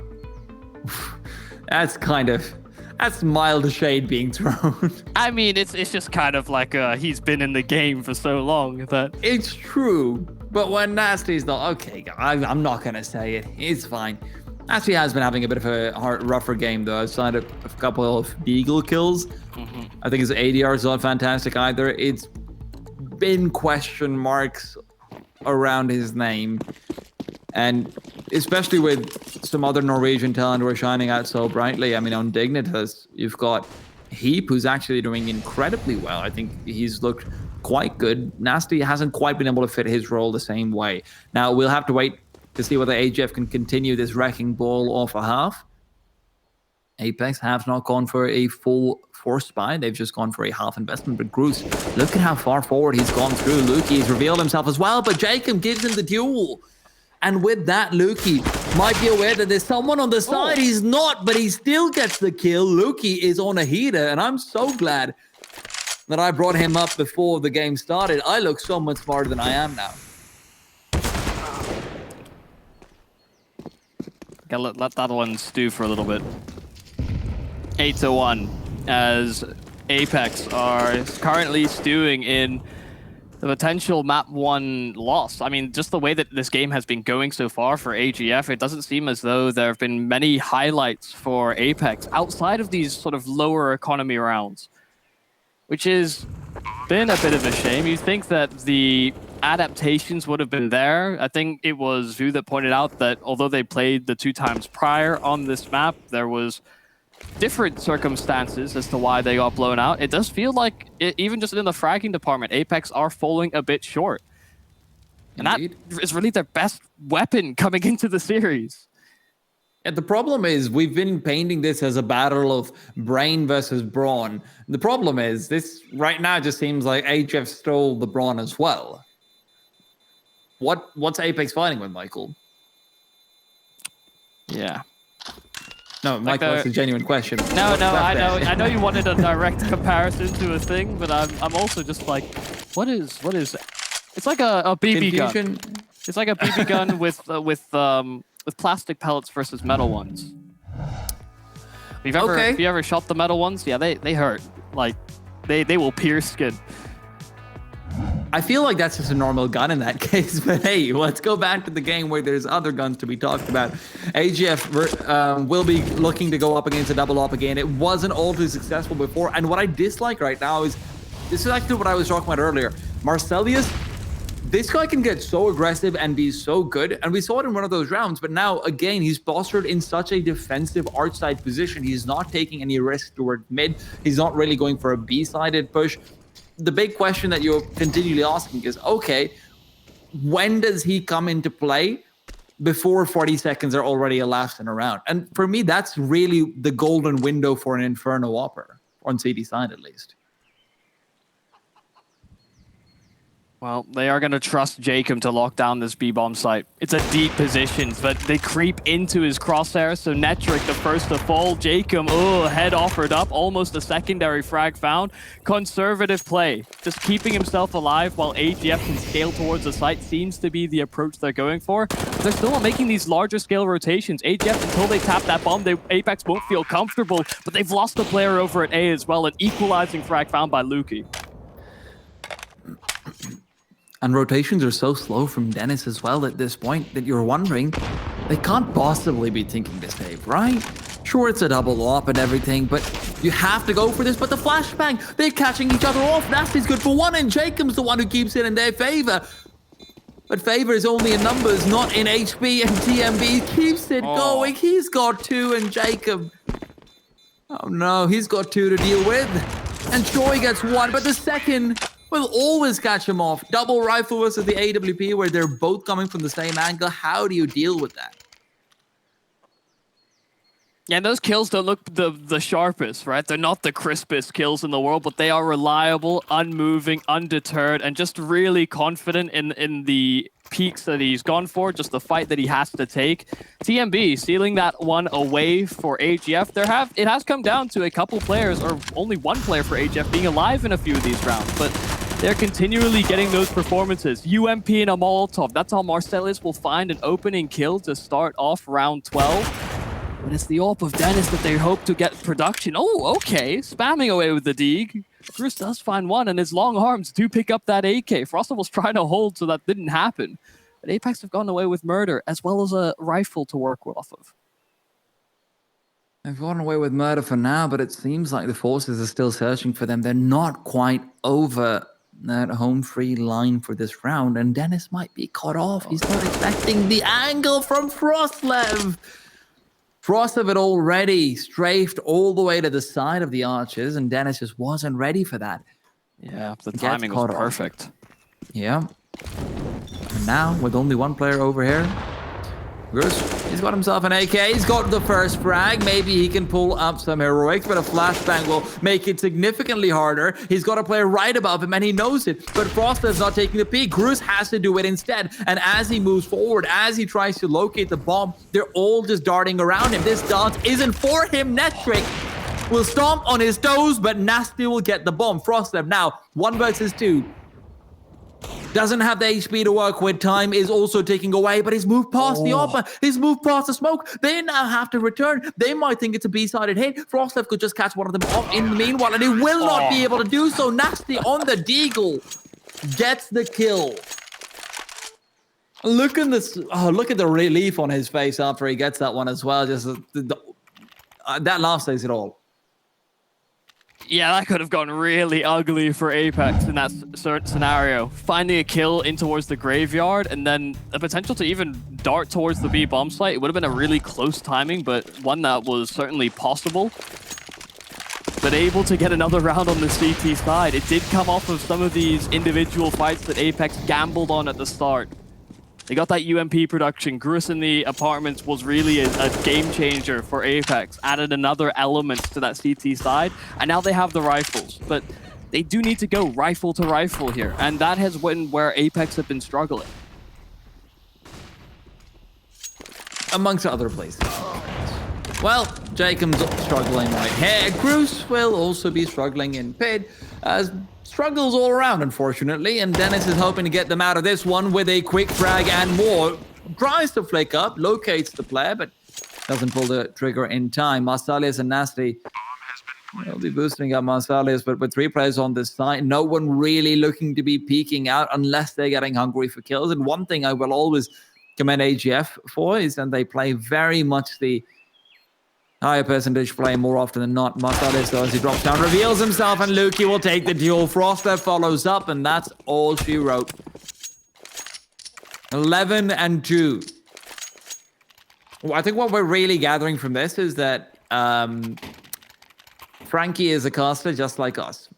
That's mild shade being thrown. I mean, it's just kind of like he's been in the game for so long that... It's true, but when Nasty's not... Okay, I'm not going to say it. It's fine. Nasty has been having a bit of a rougher game, though. Outside of a couple of Beagle kills. I think his ADR is not fantastic either. It's been question marks around his name. And especially with some other Norwegian talent who are shining out so brightly. I mean, on Dignitas, you've got Heap, who's actually doing incredibly well. I think he's looked quite good. Nasty hasn't quite been able to fit his role the same way. Now, we'll have to wait to see whether AGF can continue this wrecking ball off a half. Apeks have not gone for a full force buy. They've just gone for a half investment. But Groose, look at how far forward he's gone through. Lukey has revealed himself as well, but Jacob gives him the duel. And with that, Lukey might be aware that there's someone on the side. He's not, but he still gets the kill. Lukey is on a heater, and I'm so glad that I brought him up before the game started. I look so much smarter than I am now. Okay, let that one stew for a little bit. 8-1 as Apeks are currently stewing in the potential map 1 loss. I mean, just the way that this game has been going so far for AGF, it doesn't seem as though there have been many highlights for Apeks outside of these sort of lower economy rounds, which has been a bit of a shame. You think that the adaptations would have been there. I think it was Vu that pointed out that although they played the 2 times prior on this map, there was different circumstances as to why they got blown out. It does feel like, even just in the fragging department, Apeks are falling a bit short. And Indeed. that is really their best weapon coming into the series. And the problem is we've been painting this as a battle of brain versus brawn. The problem is this right now just seems like AGF stole the brawn as well. What's Apeks fighting with, Michael? Yeah. No, Michael, that's a genuine question. No, I know you wanted a direct comparison to a thing, but I'm also just like, what is? It's like a BB gun. It's like a BB gun with plastic pellets versus metal ones. Have you ever shot the metal ones? Yeah, they hurt. Like they will pierce skin. I feel like that's just a normal gun in that case, but hey, let's go back to the game where there's other guns to be talked about. AGF will be looking to go up against a double up again. It wasn't all too successful before, and what I dislike right now is, this is actually what I was talking about earlier. Marcelius, this guy can get so aggressive and be so good, and we saw it in one of those rounds, but now, again, he's postured in such a defensive arch-side position. He's not taking any risk toward mid. He's not really going for a B-sided push. The big question that you're continually asking is, okay, when does he come into play before 40 seconds are already elapsed in a round? And for me, that's really the golden window for an Inferno Whopper, on CD side at least. Well, they are going to trust Jacob to lock down this B-bomb site. It's a deep position, but they creep into his crosshair, so Netric the first to fall. Jacob, head offered up, almost a secondary frag found. Conservative play, just keeping himself alive while AGF can scale towards the site seems to be the approach they're going for. They're still not making these larger scale rotations. AGF, until they tap that bomb, Apeks won't feel comfortable, but they've lost a player over at A as well, an equalizing frag found by Lukey. And rotations are so slow from Dennis as well at this point that you're wondering, they can't possibly be thinking this save, right? Sure, it's a double op and everything, but you have to go for this. But the flashbang, they're catching each other off. Nasty's good for one, and Jacob's the one who keeps it in their favor. But favor is only in numbers, not in HP, and TMB keeps it going. He's got 2, and Jacob, oh no, he's got 2 to deal with. And Troy gets 1, but the second will always catch him off. Double rifle versus the AWP where they're both coming from the same angle. How do you deal with that? Yeah, and those kills don't look the sharpest, right? They're not the crispest kills in the world, but they are reliable, unmoving, undeterred, and just really confident in the peaks that he's gone for, just the fight that he has to take. TMB sealing that one away for AGF. It has come down to a couple players, or only one player for AGF being alive in a few of these rounds, but they're continually getting those performances. UMP and a Molotov. That's how Marcellus will find an opening kill to start off round 12. And it's the AWP of Dennis that they hope to get production. Oh, okay. Spamming away with the Deeg. Bruce does find one, and his long arms do pick up that AK. Frosta was trying to hold, so that didn't happen. But Apeks have gone away with murder, as well as a rifle to work off of. They've gone away with murder for now, but it seems like the forces are still searching for them. They're not quite over that home free line for this round, and Dennis might be caught off. He's not expecting the angle from Frostlev. Frostlev had already strafed all the way to the side of the archers, and Dennis just wasn't ready for that. Yeah, the timing was perfect. Yeah. And now, with only one player over here, Grus, he's got himself an AK. He's got the first frag. Maybe he can pull up some heroics, but a flashbang will make it significantly harder. He's got a player right above him, and he knows it. But Frostlev's not taking the peek. Grus has to do it instead. And as he moves forward, as he tries to locate the bomb, they're all just darting around him. This dance isn't for him. Netric will stomp on his toes, but Nasty will get the bomb. Frostlev now, 1 versus 2. Doesn't have the HP to work with. Time is also taking away, but he's moved past the AWP. He's moved past the smoke. They now have to return. They might think it's a B-sided hit. Frostlev could just catch one of them off in the meanwhile, and he will not be able to do so. Nasty on the deagle gets the kill. Look at this. Oh, look at the relief on his face after he gets that one as well. Just that last says it all. Yeah, that could have gone really ugly for Apeks in that scenario. Finding a kill in towards the graveyard and then the potential to even dart towards the B bomb site. It would have been a really close timing, but one that was certainly possible. But able to get another round on the CT side. It did come off of some of these individual fights that Apeks gambled on at the start. They got that UMP production. Grus in the apartments was really a game changer for Apeks. Added another element to that CT side. And now they have the rifles. But they do need to go rifle to rifle here. And that has been where Apeks have been struggling. Amongst other places. Well, Jacob's struggling right here. Grus will also be struggling in pit. As struggles all around, unfortunately, and Dennis is hoping to get them out of this one with a quick frag and more. Tries to flick up, locates the player, but doesn't pull the trigger in time. Marsalius and Nasty will be boosting up Marsalius, but with 3 players on this side, no one really looking to be peeking out unless they're getting hungry for kills. And one thing I will always commend AGF for is that they play very much the higher percentage play more often than not. Marsalius, though, as he drops down, reveals himself, and Lukey will take the duel. Frostlev follows up, and that's all she wrote. 11 and 2. Well, I think what we're really gathering from this is that Frankie is a caster just like us.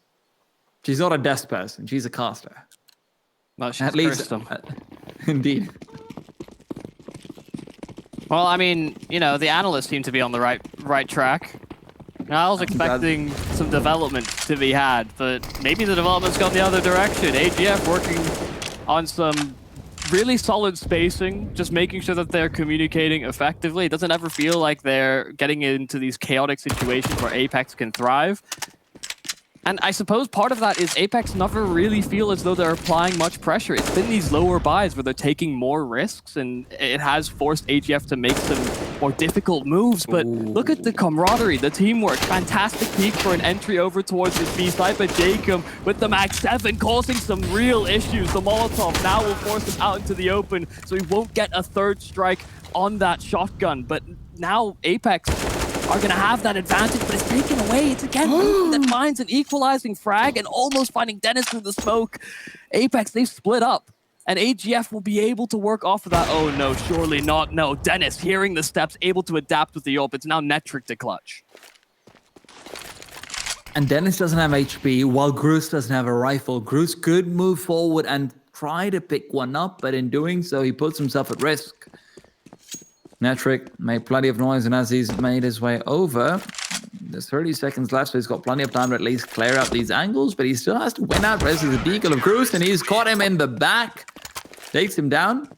She's not a desk person. She's a caster. No, she's at least, indeed. Well, I mean, you know, the analysts seem to be on the right track. Now, I was expecting some development to be had, but maybe the development's gone the other direction. AGF working on some really solid spacing, just making sure that they're communicating effectively. It doesn't ever feel like they're getting into these chaotic situations where Apeks can thrive. And I suppose part of that is Apeks never really feel as though they're applying much pressure. It's been these lower buys where they're taking more risks, and it has forced AGF to make some more difficult moves. But look at the camaraderie, the teamwork. Fantastic peak for an entry over towards this B side, but Jacob with the Mag 7 causing some real issues. The Molotov now will force him out into the open, so he won't get a third strike on that shotgun. But now Apeks are going to have that advantage, but it's taken away. It's again that finds an equalizing frag and almost finding Dennis through the smoke. Apeks, they've split up, and AGF will be able to work off of that. Oh no, surely not. No, Dennis hearing the steps, able to adapt with the AWP. It's now Netric to clutch. And Dennis doesn't have HP, while Grus doesn't have a rifle. Grus could move forward and try to pick one up, but in doing so, he puts himself at risk. Netric made plenty of noise, and as he's made his way over, there's 30 seconds left, so he's got plenty of time to at least clear out these angles, but he still has to win out versus the deagle of Grus, and he's caught him in the back. Takes him down.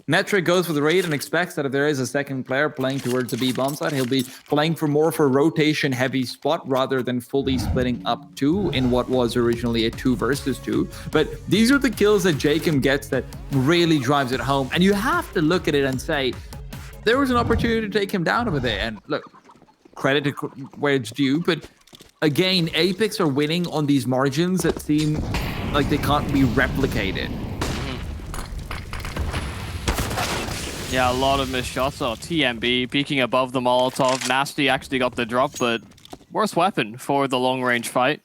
Netric goes for the raid and expects that if there is a second player playing towards the B bomb side, he'll be playing for more of a rotation-heavy spot rather than fully splitting up 2 in what was originally a 2 versus 2. But these are the kills that Jacob gets that really drives it home, and you have to look at it and say, there was an opportunity to take him down over there. And look, credit to where it's due. But again, Apeks are winning on these margins that seem like they can't be replicated. Yeah, a lot of missed shots. Oh, TMB peeking above the Molotov. Nasty actually got the drop, but worse weapon for the long-range fight.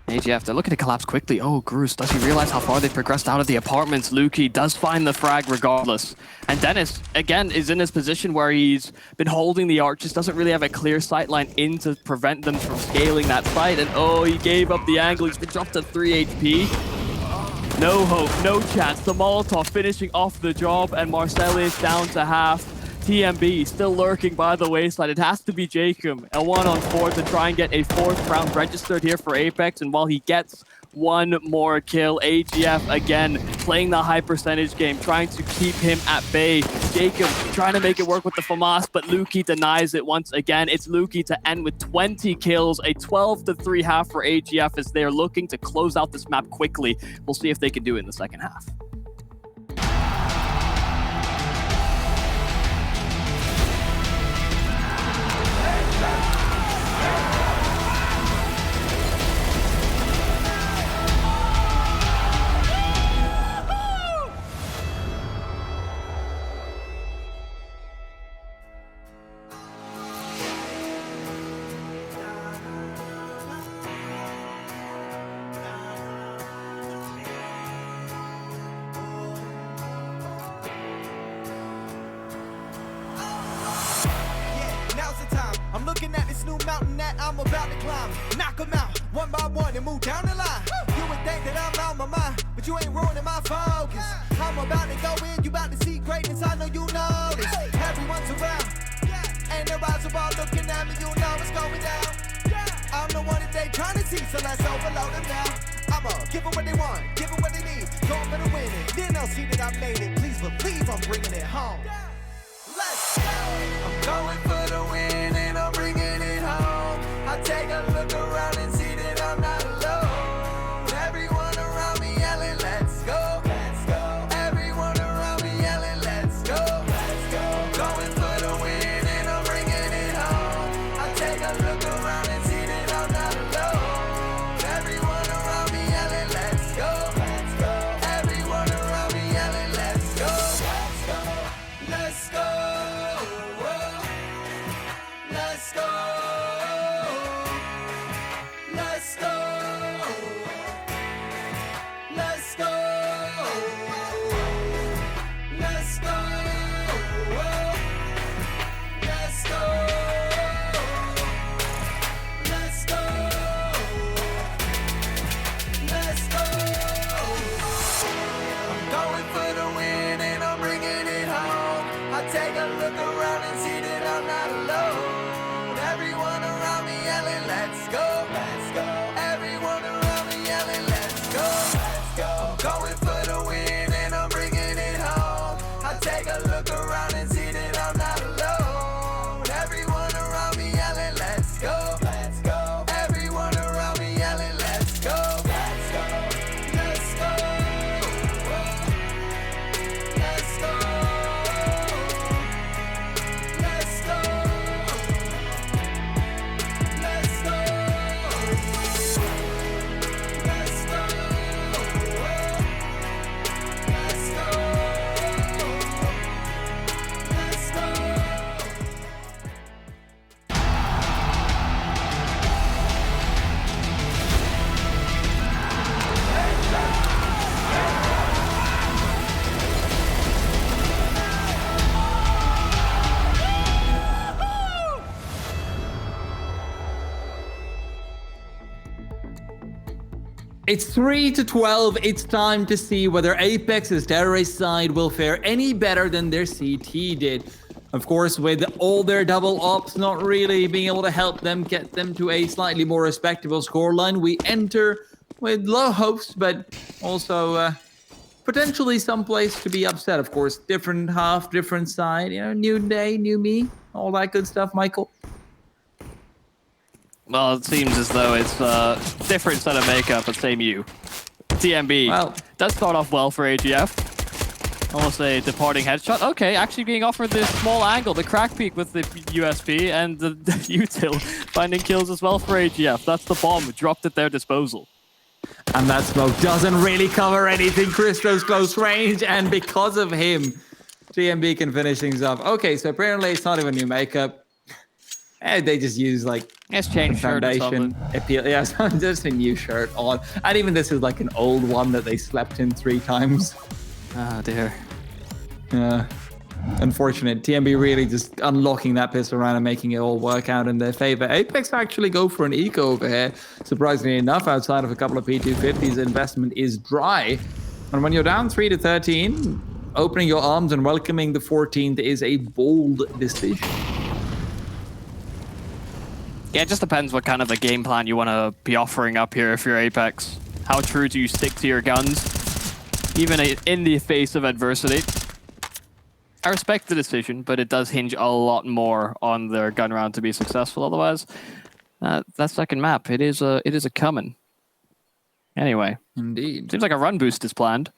AGF, they're looking to collapse quickly. Oh, Groose, does he realize how far they've progressed out of the apartments? Lukey does find the frag regardless. And Dennis, again, is in this position where he's been holding the arches, doesn't really have a clear sight line in to prevent them from scaling that site. And oh, he gave up the angle. He's been dropped to 3 HP. No hope, no chance. The Molotov finishing off the job, and Marcel is down to half. TMB still lurking by the wayside. It has to be Jacob. A 1-on-4 to try and get a 4th round registered here for Apeks. And while he gets one more kill, AGF again playing the high percentage game, trying to keep him at bay. Jacob trying to make it work with the FAMAS, but Lukey denies it once again. It's Lukey to end with 20 kills, a 12-3 half for AGF as they're looking to close out this map quickly. We'll see if they can do it in the second half. I'm looking at this new mountain that I'm about to climb. Knock 'em out, one by one, and move down the line. You would think that I'm out my mind, but you ain't ruining my focus. I'm about to go in, you about to see greatness, I know you know this. Everyone's around, and their eyes are all looking at me, you know it's going down. I'm the one that they trying to see, so let's overload them now. I'ma give them what they want, give them what they need, going for the winning. Then they'll see that I made it, please believe I'm bringing it home. Let's go! I'm going for the win and I'm bringing it home. I take a look around and see that I'm not alone. Everyone around me yelling, let's go. Let's go. Everyone around me yelling, let's go. Let's go. I'm going for the win and I'm bringing it home. I take a look around and see that I'm not alone. Everyone around me yelling, let's go. Let's go. Everyone around me yelling, let's go. Let's go. Let's go. Let's go. Let's go. Let's go. Let's go. Let's go. Let's go. Let's go. I'm going for the win and I'm bringing it home. I take a look around and see that I'm not alone. Everyone around me yelling, let's go. Let's go. Everyone around me yelling, let's go. Let's go. I'm going for the win and I'm bringing it home. I take a look around and see that I'm not alone. Everyone around me yelling, let's go. Let's go. Everyone around me yelling, let's go. Let's go. Let's go. Let's go. Let's go. Let's go. Let's go. Let's go. Let's go. It's 3-12. It's time to see whether Apex's terrorist side will fare any better than their CT did. Of course, with all their double ops not really being able to help them get them to a slightly more respectable scoreline, we enter with low hopes, but also potentially someplace to be upset. Of course, different half, different side. You know, new day, new me, all that good stuff, Michael. Well, it seems as though it's different set of makeup, but same you. TMB Well, does start off well for AGF. Almost a departing headshot. Okay, actually being offered this small angle, the crack peek with the USP, and the util finding kills as well for AGF. That's the bomb, dropped at their disposal. and that smoke doesn't really cover anything. Christo's close range, and because of him, TMB can finish things off. Okay, so apparently it's not even new makeup. And they just use like Let's change shirt or Foundation something. appeal. Yeah, so just a new shirt on. And even this is like an old one that they slept in 3 times. Oh dear. Yeah. Unfortunate. TMB really just unlocking that pistol round and making it all work out in their favor. Apeks actually go for an eco over here. Surprisingly enough, outside of a couple of P250s, investment is dry. And when you're down 3-13, opening your arms and welcoming the 14th is a bold decision. Yeah, it just depends what kind of a game plan you want to be offering up here if you're Apeks. How true do you stick to your guns, even in the face of adversity? I respect the decision, but it does hinge a lot more on their gun round to be successful. Otherwise, that second map, it is a coming. Anyway, Indeed. Seems like a run boost is planned.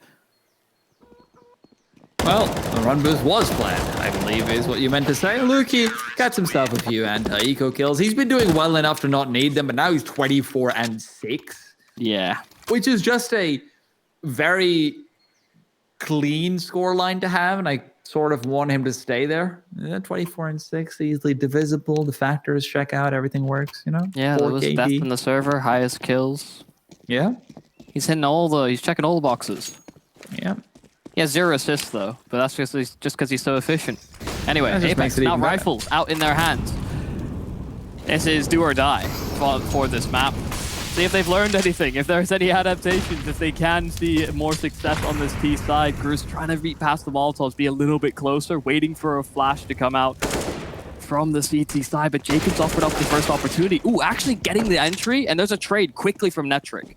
Well, a run boost was planned, I believe is what you meant to say. Lukey got himself a few anti-eco kills. He's been doing well enough to not need them, but now he's 24-6. Yeah. Which is just a very clean scoreline to have, and I sort of want him to stay there. 24-6, easily divisible. The factors check out, everything works, you know? Yeah, that was best in the server, highest kills. Yeah. He's checking all the boxes. Yeah. He has 0 assists though, but that's just because he's so efficient. Anyway, That just makes Apeks it now even better. rifles out in their hands. This is do or die for this map. See if they've learned anything, if there's any adaptations, if they can see more success on this T side. Gruus trying to beat past the Molotovs, be a little bit closer, waiting for a flash to come out from the CT side, but Jacobs offered up the first opportunity. Ooh, actually getting the entry, and there's a trade quickly from Netric.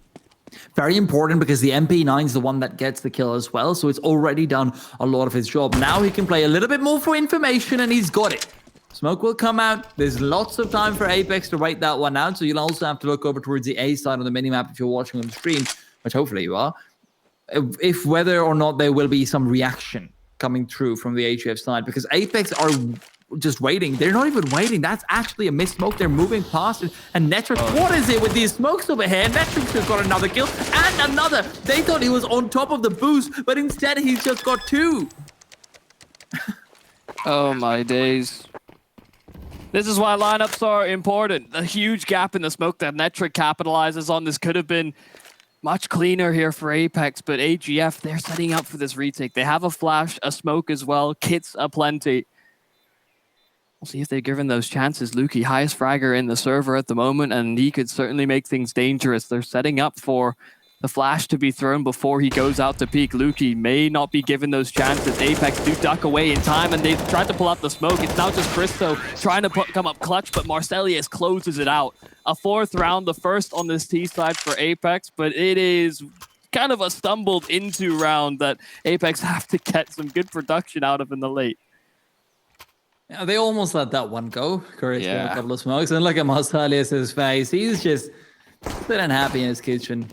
Very important because the MP9 is the one that gets the kill as well, so it's already done a lot of his job. Now he can play a little bit more for information, and he's got it. Smoke will come out. There's lots of time for Apeks to wait that one out, so you'll also have to look over towards the A side on the minimap if you're watching on the stream, which hopefully you are, if whether or not there will be some reaction coming through from the AGF side, because Apeks are just waiting. They're not even waiting. That's actually a missed smoke. They're moving past it. And Netric, what is it with these smokes over here? Netric's just got another kill and another. They thought he was on top of the boost, but instead he's just got 2. Oh my days. This is why lineups are important. A huge gap in the smoke that Netric capitalizes on. This could have been much cleaner here for Apeks, but AGF, they're setting up for this retake. They have a flash, a smoke as well, kits aplenty. We'll see if they're given those chances. Lukey, highest fragger in the server at the moment, and he could certainly make things dangerous. They're setting up for the flash to be thrown before he goes out to peek. Lukey may not be given those chances. Apeks do duck away in time, and they've tried to pull out the smoke. It's now just Christo trying to come up clutch, but Marcelius closes it out. A 4th round, the first on this T side for Apeks, but it is kind of a stumbled into round that Apeks have to get some good production out of in the late. Yeah, they almost let that one go. Courage Yeah. a couple of smokes. And look at Marcelius' face. He's just sitting happy in his kitchen.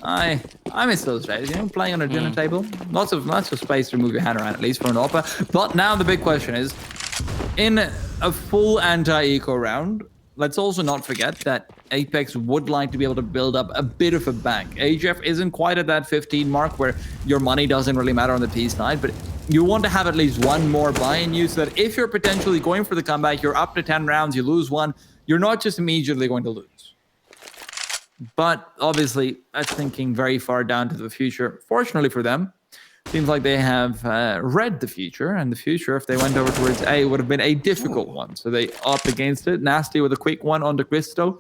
I miss those days, you know, playing on a dinner table. Lots of space to move your hand around, at least for an opera. But now the big question is, in a full anti-eco round, let's also not forget that Apeks would like to be able to build up a bit of a bank. AGF isn't quite at that 15 mark where your money doesn't really matter on the P side, but you want to have at least one more buy in you so that if you're potentially going for the comeback, you're up to 10 rounds, you lose 1, you're not just immediately going to lose. But obviously, that's thinking very far down to the future. Fortunately for them, seems like they have read the future, and the future, if they went over towards A, would have been a difficult one. So they up against it. Nasty with a quick one onto Christo.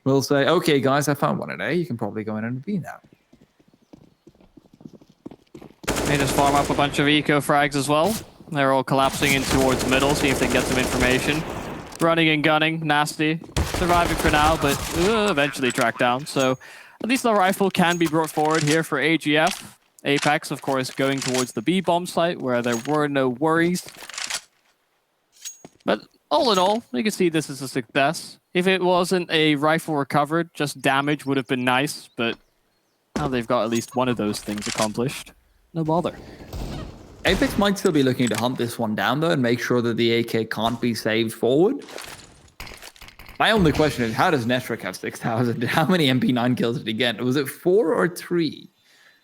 We'll say, okay, guys, I found one at A. You can probably go in and B now. They just farm up a bunch of eco frags as well. They're all collapsing in towards middle, see if they can get some information. Running and gunning, Nasty. Surviving for now, but eventually tracked down. So at least the rifle can be brought forward here for AGF. Apeks, of course, going towards the B bomb site where there were no worries. But all in all, you can see this is a success. If it wasn't a rifle recovered, just damage would have been nice, but now they've got at least one of those things accomplished. No bother. Apeks might still be looking to hunt this one down, though, and make sure that the AK can't be saved forward. My only question is, how does Netric have 6,000? How many MP9 kills did he get? Was it 4 or 3?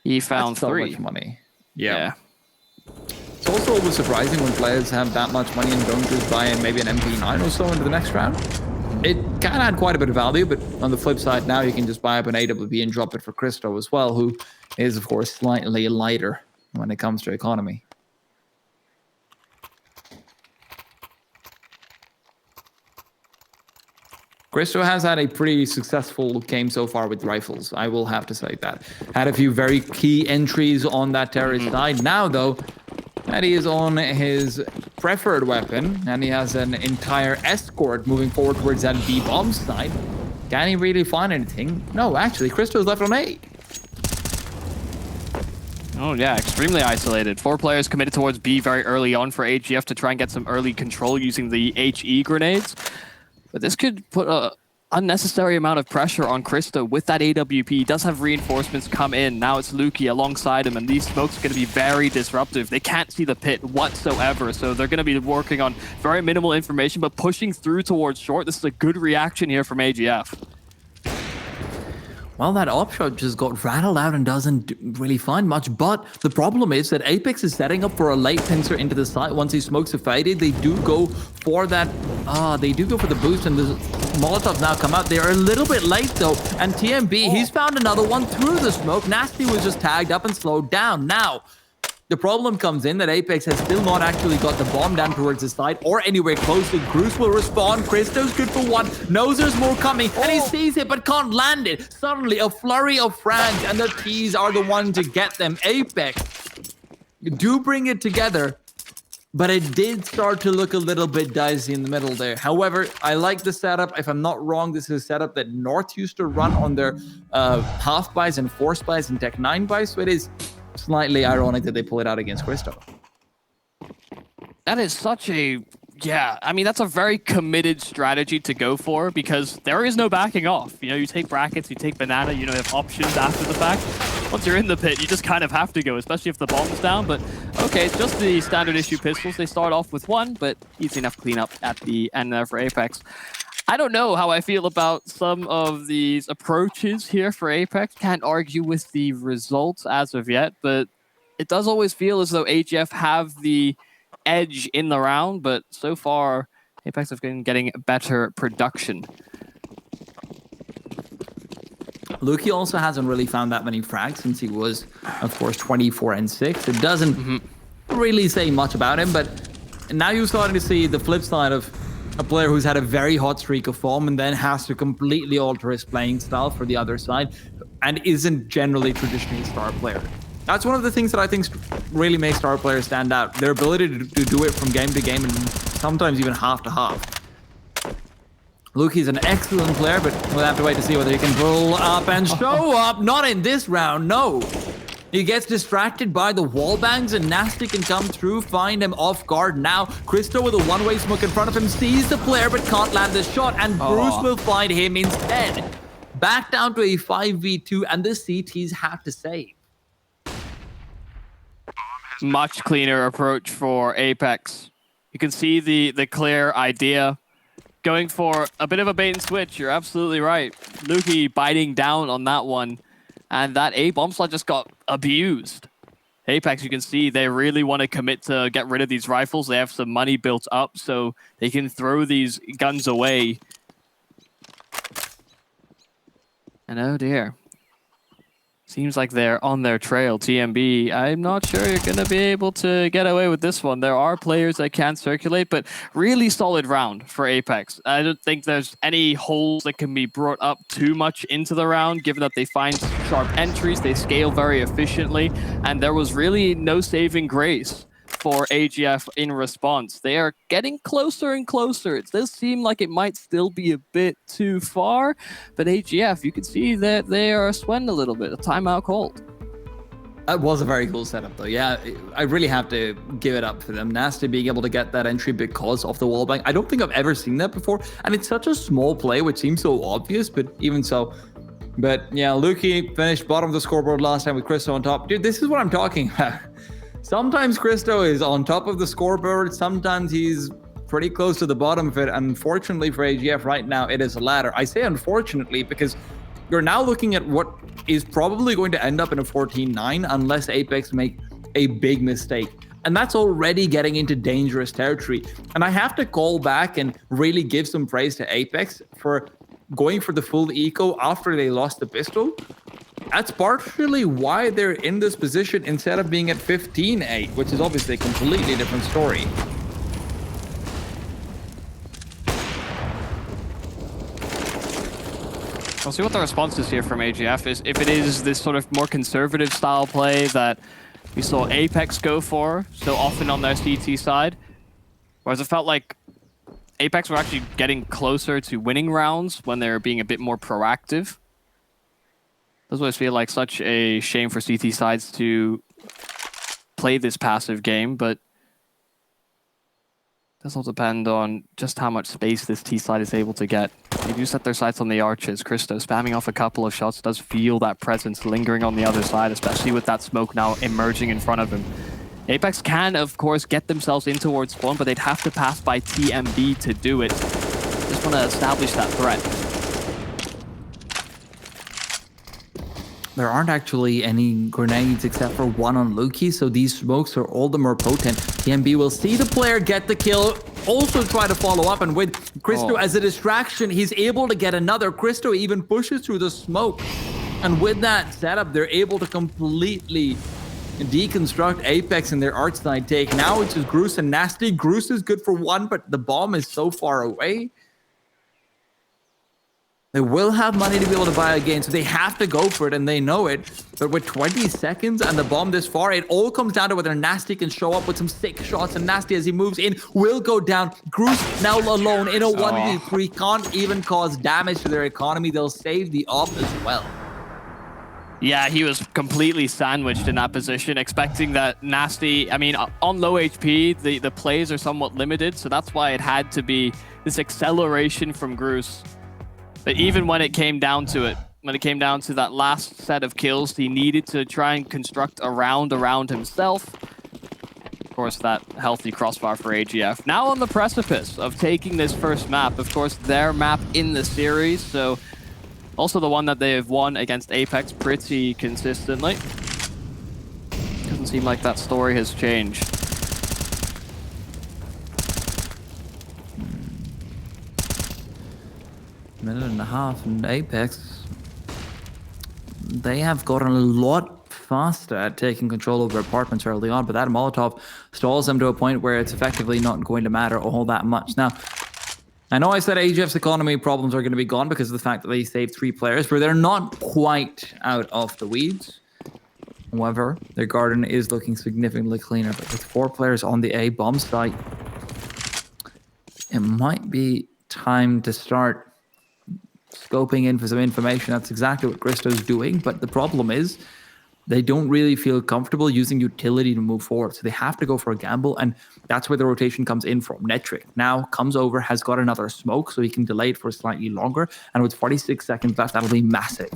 He found That's so 3. much money. Yeah. It's also always surprising when players have that much money and don't just buy in maybe an MP9 or so into the next round. it kind of had quite a bit of value, but on the flip side, now you can just buy up an AWP and drop it for Christo as well, who is, of course, slightly lighter when it comes to economy. Christo has had a pretty successful game so far with rifles, I will have to say that. Had a few very key entries on that terrorist side. Now, though, that he is on his preferred weapon, and he has an entire escort moving forward towards that B-bomb side. Can he really find anything? No, actually, Christo's left on A. Oh yeah, extremely isolated. 4 players committed towards B very early on for AGF to try and get some early control using the HE grenades. But this could put a unnecessary amount of pressure on Christo with that AWP. He does have reinforcements come in. Now it's Lukey alongside him, and these smokes are going to be very disruptive. They can't see the pit whatsoever, so they're going to be working on very minimal information, but pushing through towards short. This is a good reaction here from AGF. Well, that op shot just got rattled out and doesn't really find much. But the problem is that Apeks is setting up for a late pincer into the site. Once he smokes a faded, they do go for that. They do go for the boost, and the Molotovs now come out. They are a little bit late though. And TMB, he's found another one through the smoke. Nasty was just tagged up and slowed down. Now, the problem comes in that Apeks has still not actually got the bomb down towards the side or anywhere close. Gruus will respond. Christo's good for one. Knows there's more coming, and he sees it but can't land it. Suddenly, a flurry of frags, and the T's are the one to get them. Apeks do bring it together, but it did start to look a little bit dicey in the middle there. However, I like the setup. If I'm not wrong, this is a setup that North used to run on their half buys and force buys and Tech 9 buys, so it is slightly ironic that they pull it out against Christo. That is such a... Yeah, I mean, that's a very committed strategy to go for because there is no backing off. You know, you take brackets, you take banana, you know, you have options after the fact. Once you're in the pit, you just kind of have to go, especially if the bomb's down. But okay, it's just the standard issue pistols. They start off with one, but easy enough cleanup at the end there for Apeks. I don't know how I feel about some of these approaches here for Apeks. Can't argue with the results as of yet, but it does always feel as though AGF have the edge in the round, but so far Apeks have been getting better production. Lukey also hasn't really found that many frags since he was, of course, 24 and 6. It doesn't really say much about him, but now you're starting to see the flip side of a player who's had a very hot streak of form and then has to completely alter his playing style for the other side and isn't generally traditionally a star player. That's one of the things that I think really makes star players stand out. Their ability to do it from game to game and sometimes even half to half. Lukey's an excellent player, but we'll have to wait to see whether he can pull up and show up. Not in this round, no. He gets distracted by the wall bangs and Nasty can come through, find him off guard now. Christo with a one-way smoke in front of him sees the player but can't land the shot, and Gruus will find him instead. Back down to a 5v2, and the CTs have to save. Much cleaner approach for Apeks. You can see the clear idea. Going for a bit of a bait and switch, you're absolutely right. Lukey biting down on that one. And that A bomb slot just got abused. Apeks, you can see they really want to commit to get rid of these rifles. They have some money built up, so they can throw these guns away. And oh dear. Seems like they're on their trail. TMB, I'm not sure you're going to be able to get away with this one. There are players that can circulate, but really solid round for Apeks. I don't think there's any holes that can be brought up too much into the round, given that they find sharp entries, they scale very efficiently, and there was really no saving grace for AGF in response. They are getting closer and closer. It does seem like it might still be a bit too far, but AGF, you can see that they are sweating a little bit. A timeout called. That was a very cool setup though. Yeah, I really have to give it up for them. Nasty being able to get that entry because of the wallbang. I don't think I've ever seen that before, and it's such a small play which seems so obvious, but even so. But yeah, Lukey finished bottom of the scoreboard last time with Christo on top. Dude, this is what I'm talking about. Sometimes Christo is on top of the scoreboard, sometimes he's pretty close to the bottom of it. Unfortunately for AGF right now, it is a ladder. I say unfortunately because you're now looking at what is probably going to end up in a 14-9 unless Apeks make a big mistake. And that's already getting into dangerous territory. And I have to call back and really give some praise to Apeks for going for the full eco after they lost the pistol. That's partially why they're in this position instead of being at 15-8, which is obviously a completely different story. We'll see what the response is here from AGF. Is if it is this sort of more conservative style play that we saw Apeks go for so often on their CT side, whereas it felt like Apeks were actually getting closer to winning rounds when they're being a bit more proactive. Does always feel like such a shame for CT sides to play this passive game, but this will depend on just how much space this T side is able to get. They do set their sights on the archers. Christo spamming off a couple of shots, does feel that presence lingering on the other side, especially with that smoke now emerging in front of him. Apeks can, of course, get themselves in towards spawn, but they'd have to pass by TMB to do it. Just want to establish that threat. There aren't actually any grenades except for one on Luki, so these smokes are all the more potent. TMB will see the player get the kill, also try to follow up, and with Christo as a distraction, he's able to get another. Christo even pushes through the smoke, and with that setup, they're able to completely deconstruct Apeks in their arch side take. Now it's just Groose and Nasty. Groose is good for one, but the bomb is so far away. They will have money to be able to buy again, so they have to go for it, and they know it. But with 20 seconds and the bomb this far, it all comes down to whether Nasty can show up with some sick shots, and Nasty, as he moves in, will go down. Groose now alone in a 1v3, can't even cause damage to their economy. They'll save the op as well. Yeah, he was completely sandwiched in that position, expecting that Nasty, I mean, on low HP, the plays are somewhat limited, so that's why it had to be this acceleration from Groose. But even when it came down to it, when it came down to that last set of kills, he needed to try and construct a round around himself. Of course, that healthy crossfire for AGF. Now on the precipice of taking this first map, of course, their map in the series, so also the one that they have won against Apeks pretty consistently. Doesn't seem like that story has changed. Minute and a half, and Apeks, they have gotten a lot faster at taking control over apartments early on, but that Molotov stalls them to a point where it's effectively not going to matter all that much. Now, I know I said AGF's economy problems are going to be gone because of the fact that they saved 3 players, but they're not quite out of the weeds. However, their garden is looking significantly cleaner, but with 4 players on the A bomb site, it might be time to start scoping in for some information. That's exactly what Christo's doing, but the problem is they don't really feel comfortable using utility to move forward, so they have to go for a gamble, and that's where the rotation comes in from. Netric now comes over, has got another smoke, so he can delay it for slightly longer, and with 46 seconds left, that'll be massive.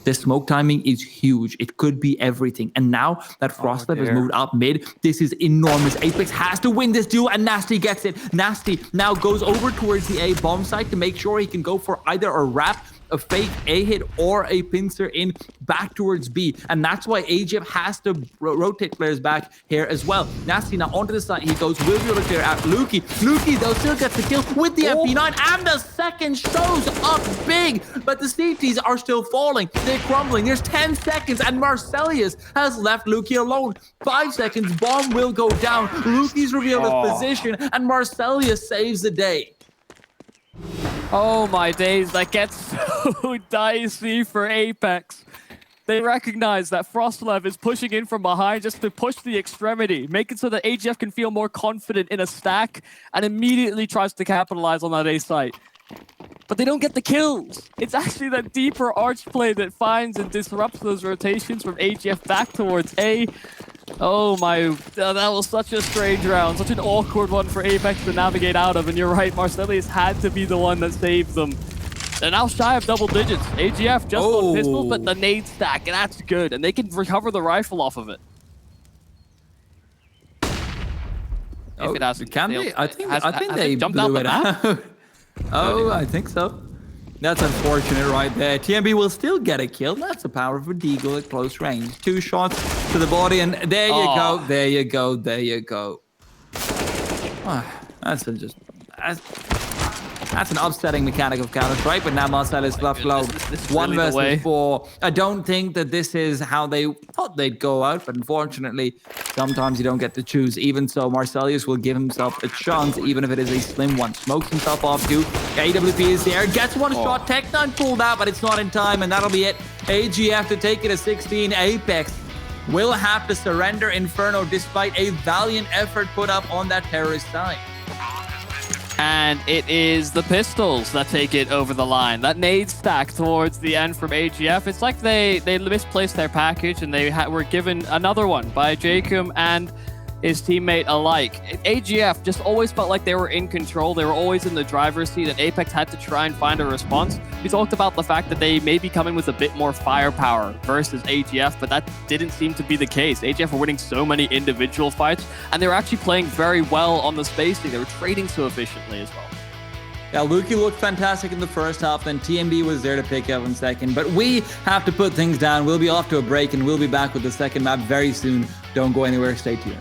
The smoke timing is huge. It could be everything. And now that Frostlev has moved up mid, this is enormous. Apeks has to win this duel, and Nasty gets it. Nasty now goes over towards the A bomb site to make sure he can go for either a wrap, a fake A hit, or a pincer in back towards B. And that's why AGF has to rotate players back here as well. Nasty now onto the side. He goes, will be able to clear out Luki. Luki, though, still gets the kill with the MP9, and the second shows up big. But the CTs are still falling. They're crumbling. There's 10 seconds, and Marcelius has left Luki alone. 5 seconds, bomb will go down. Luki's revealed his position, and Marcelius saves the day. Oh my days, that gets so dicey for Apeks. They recognize that Frostlev is pushing in from behind just to push the extremity, make it so that AGF can feel more confident in a stack, and immediately tries to capitalize on that A site. But they don't get the kills. It's actually that deeper arch play that finds and disrupts those rotations from AGF back towards A. Oh my, that was such a strange round, such an awkward one for Apeks to navigate out of, and you're right, Marcelius had to be the one that saved them. They're now shy of double digits. AGF just on pistols, but the nade stack, and that's good, and they can recover the rifle off of it. If it hasn't can they? I think they jumped out blew the it map. out. I think so. That's unfortunate right there. TMB will still get a kill. That's the power of a deagle at close range. 2 shots to the body, and there you go. There you go. There you go. That's an upsetting mechanic of Counter-Strike, but now Marcel is left low. One versus 4. I don't think that this is how they thought they'd go out, but unfortunately, sometimes you don't get to choose. Even so, Marcelius will give himself a chance, even if it is a slim one. Smokes himself off too. AWP is there, gets one shot. Tech9 pulled out, but it's not in time, and that'll be it. AGF to take it to 16. Apeks will have to surrender Inferno despite a valiant effort put up on that terrorist side. And it is the pistols that take it over the line. That nade stack towards the end from AGF. It's like they misplaced their package and they were given another one by Jacob and his teammate alike. AGF just always felt like they were in control. They were always in the driver's seat, and Apeks had to try and find a response. We talked about the fact that they may be coming with a bit more firepower versus AGF, but that didn't seem to be the case. AGF were winning so many individual fights, and they were actually playing very well on the spacing. They were trading so efficiently as well. Yeah, Luki looked fantastic in the first half, then TMB was there to pick up in second. But we have to put things down. We'll be off to a break, and we'll be back with the second map very soon. Don't go anywhere. Stay tuned.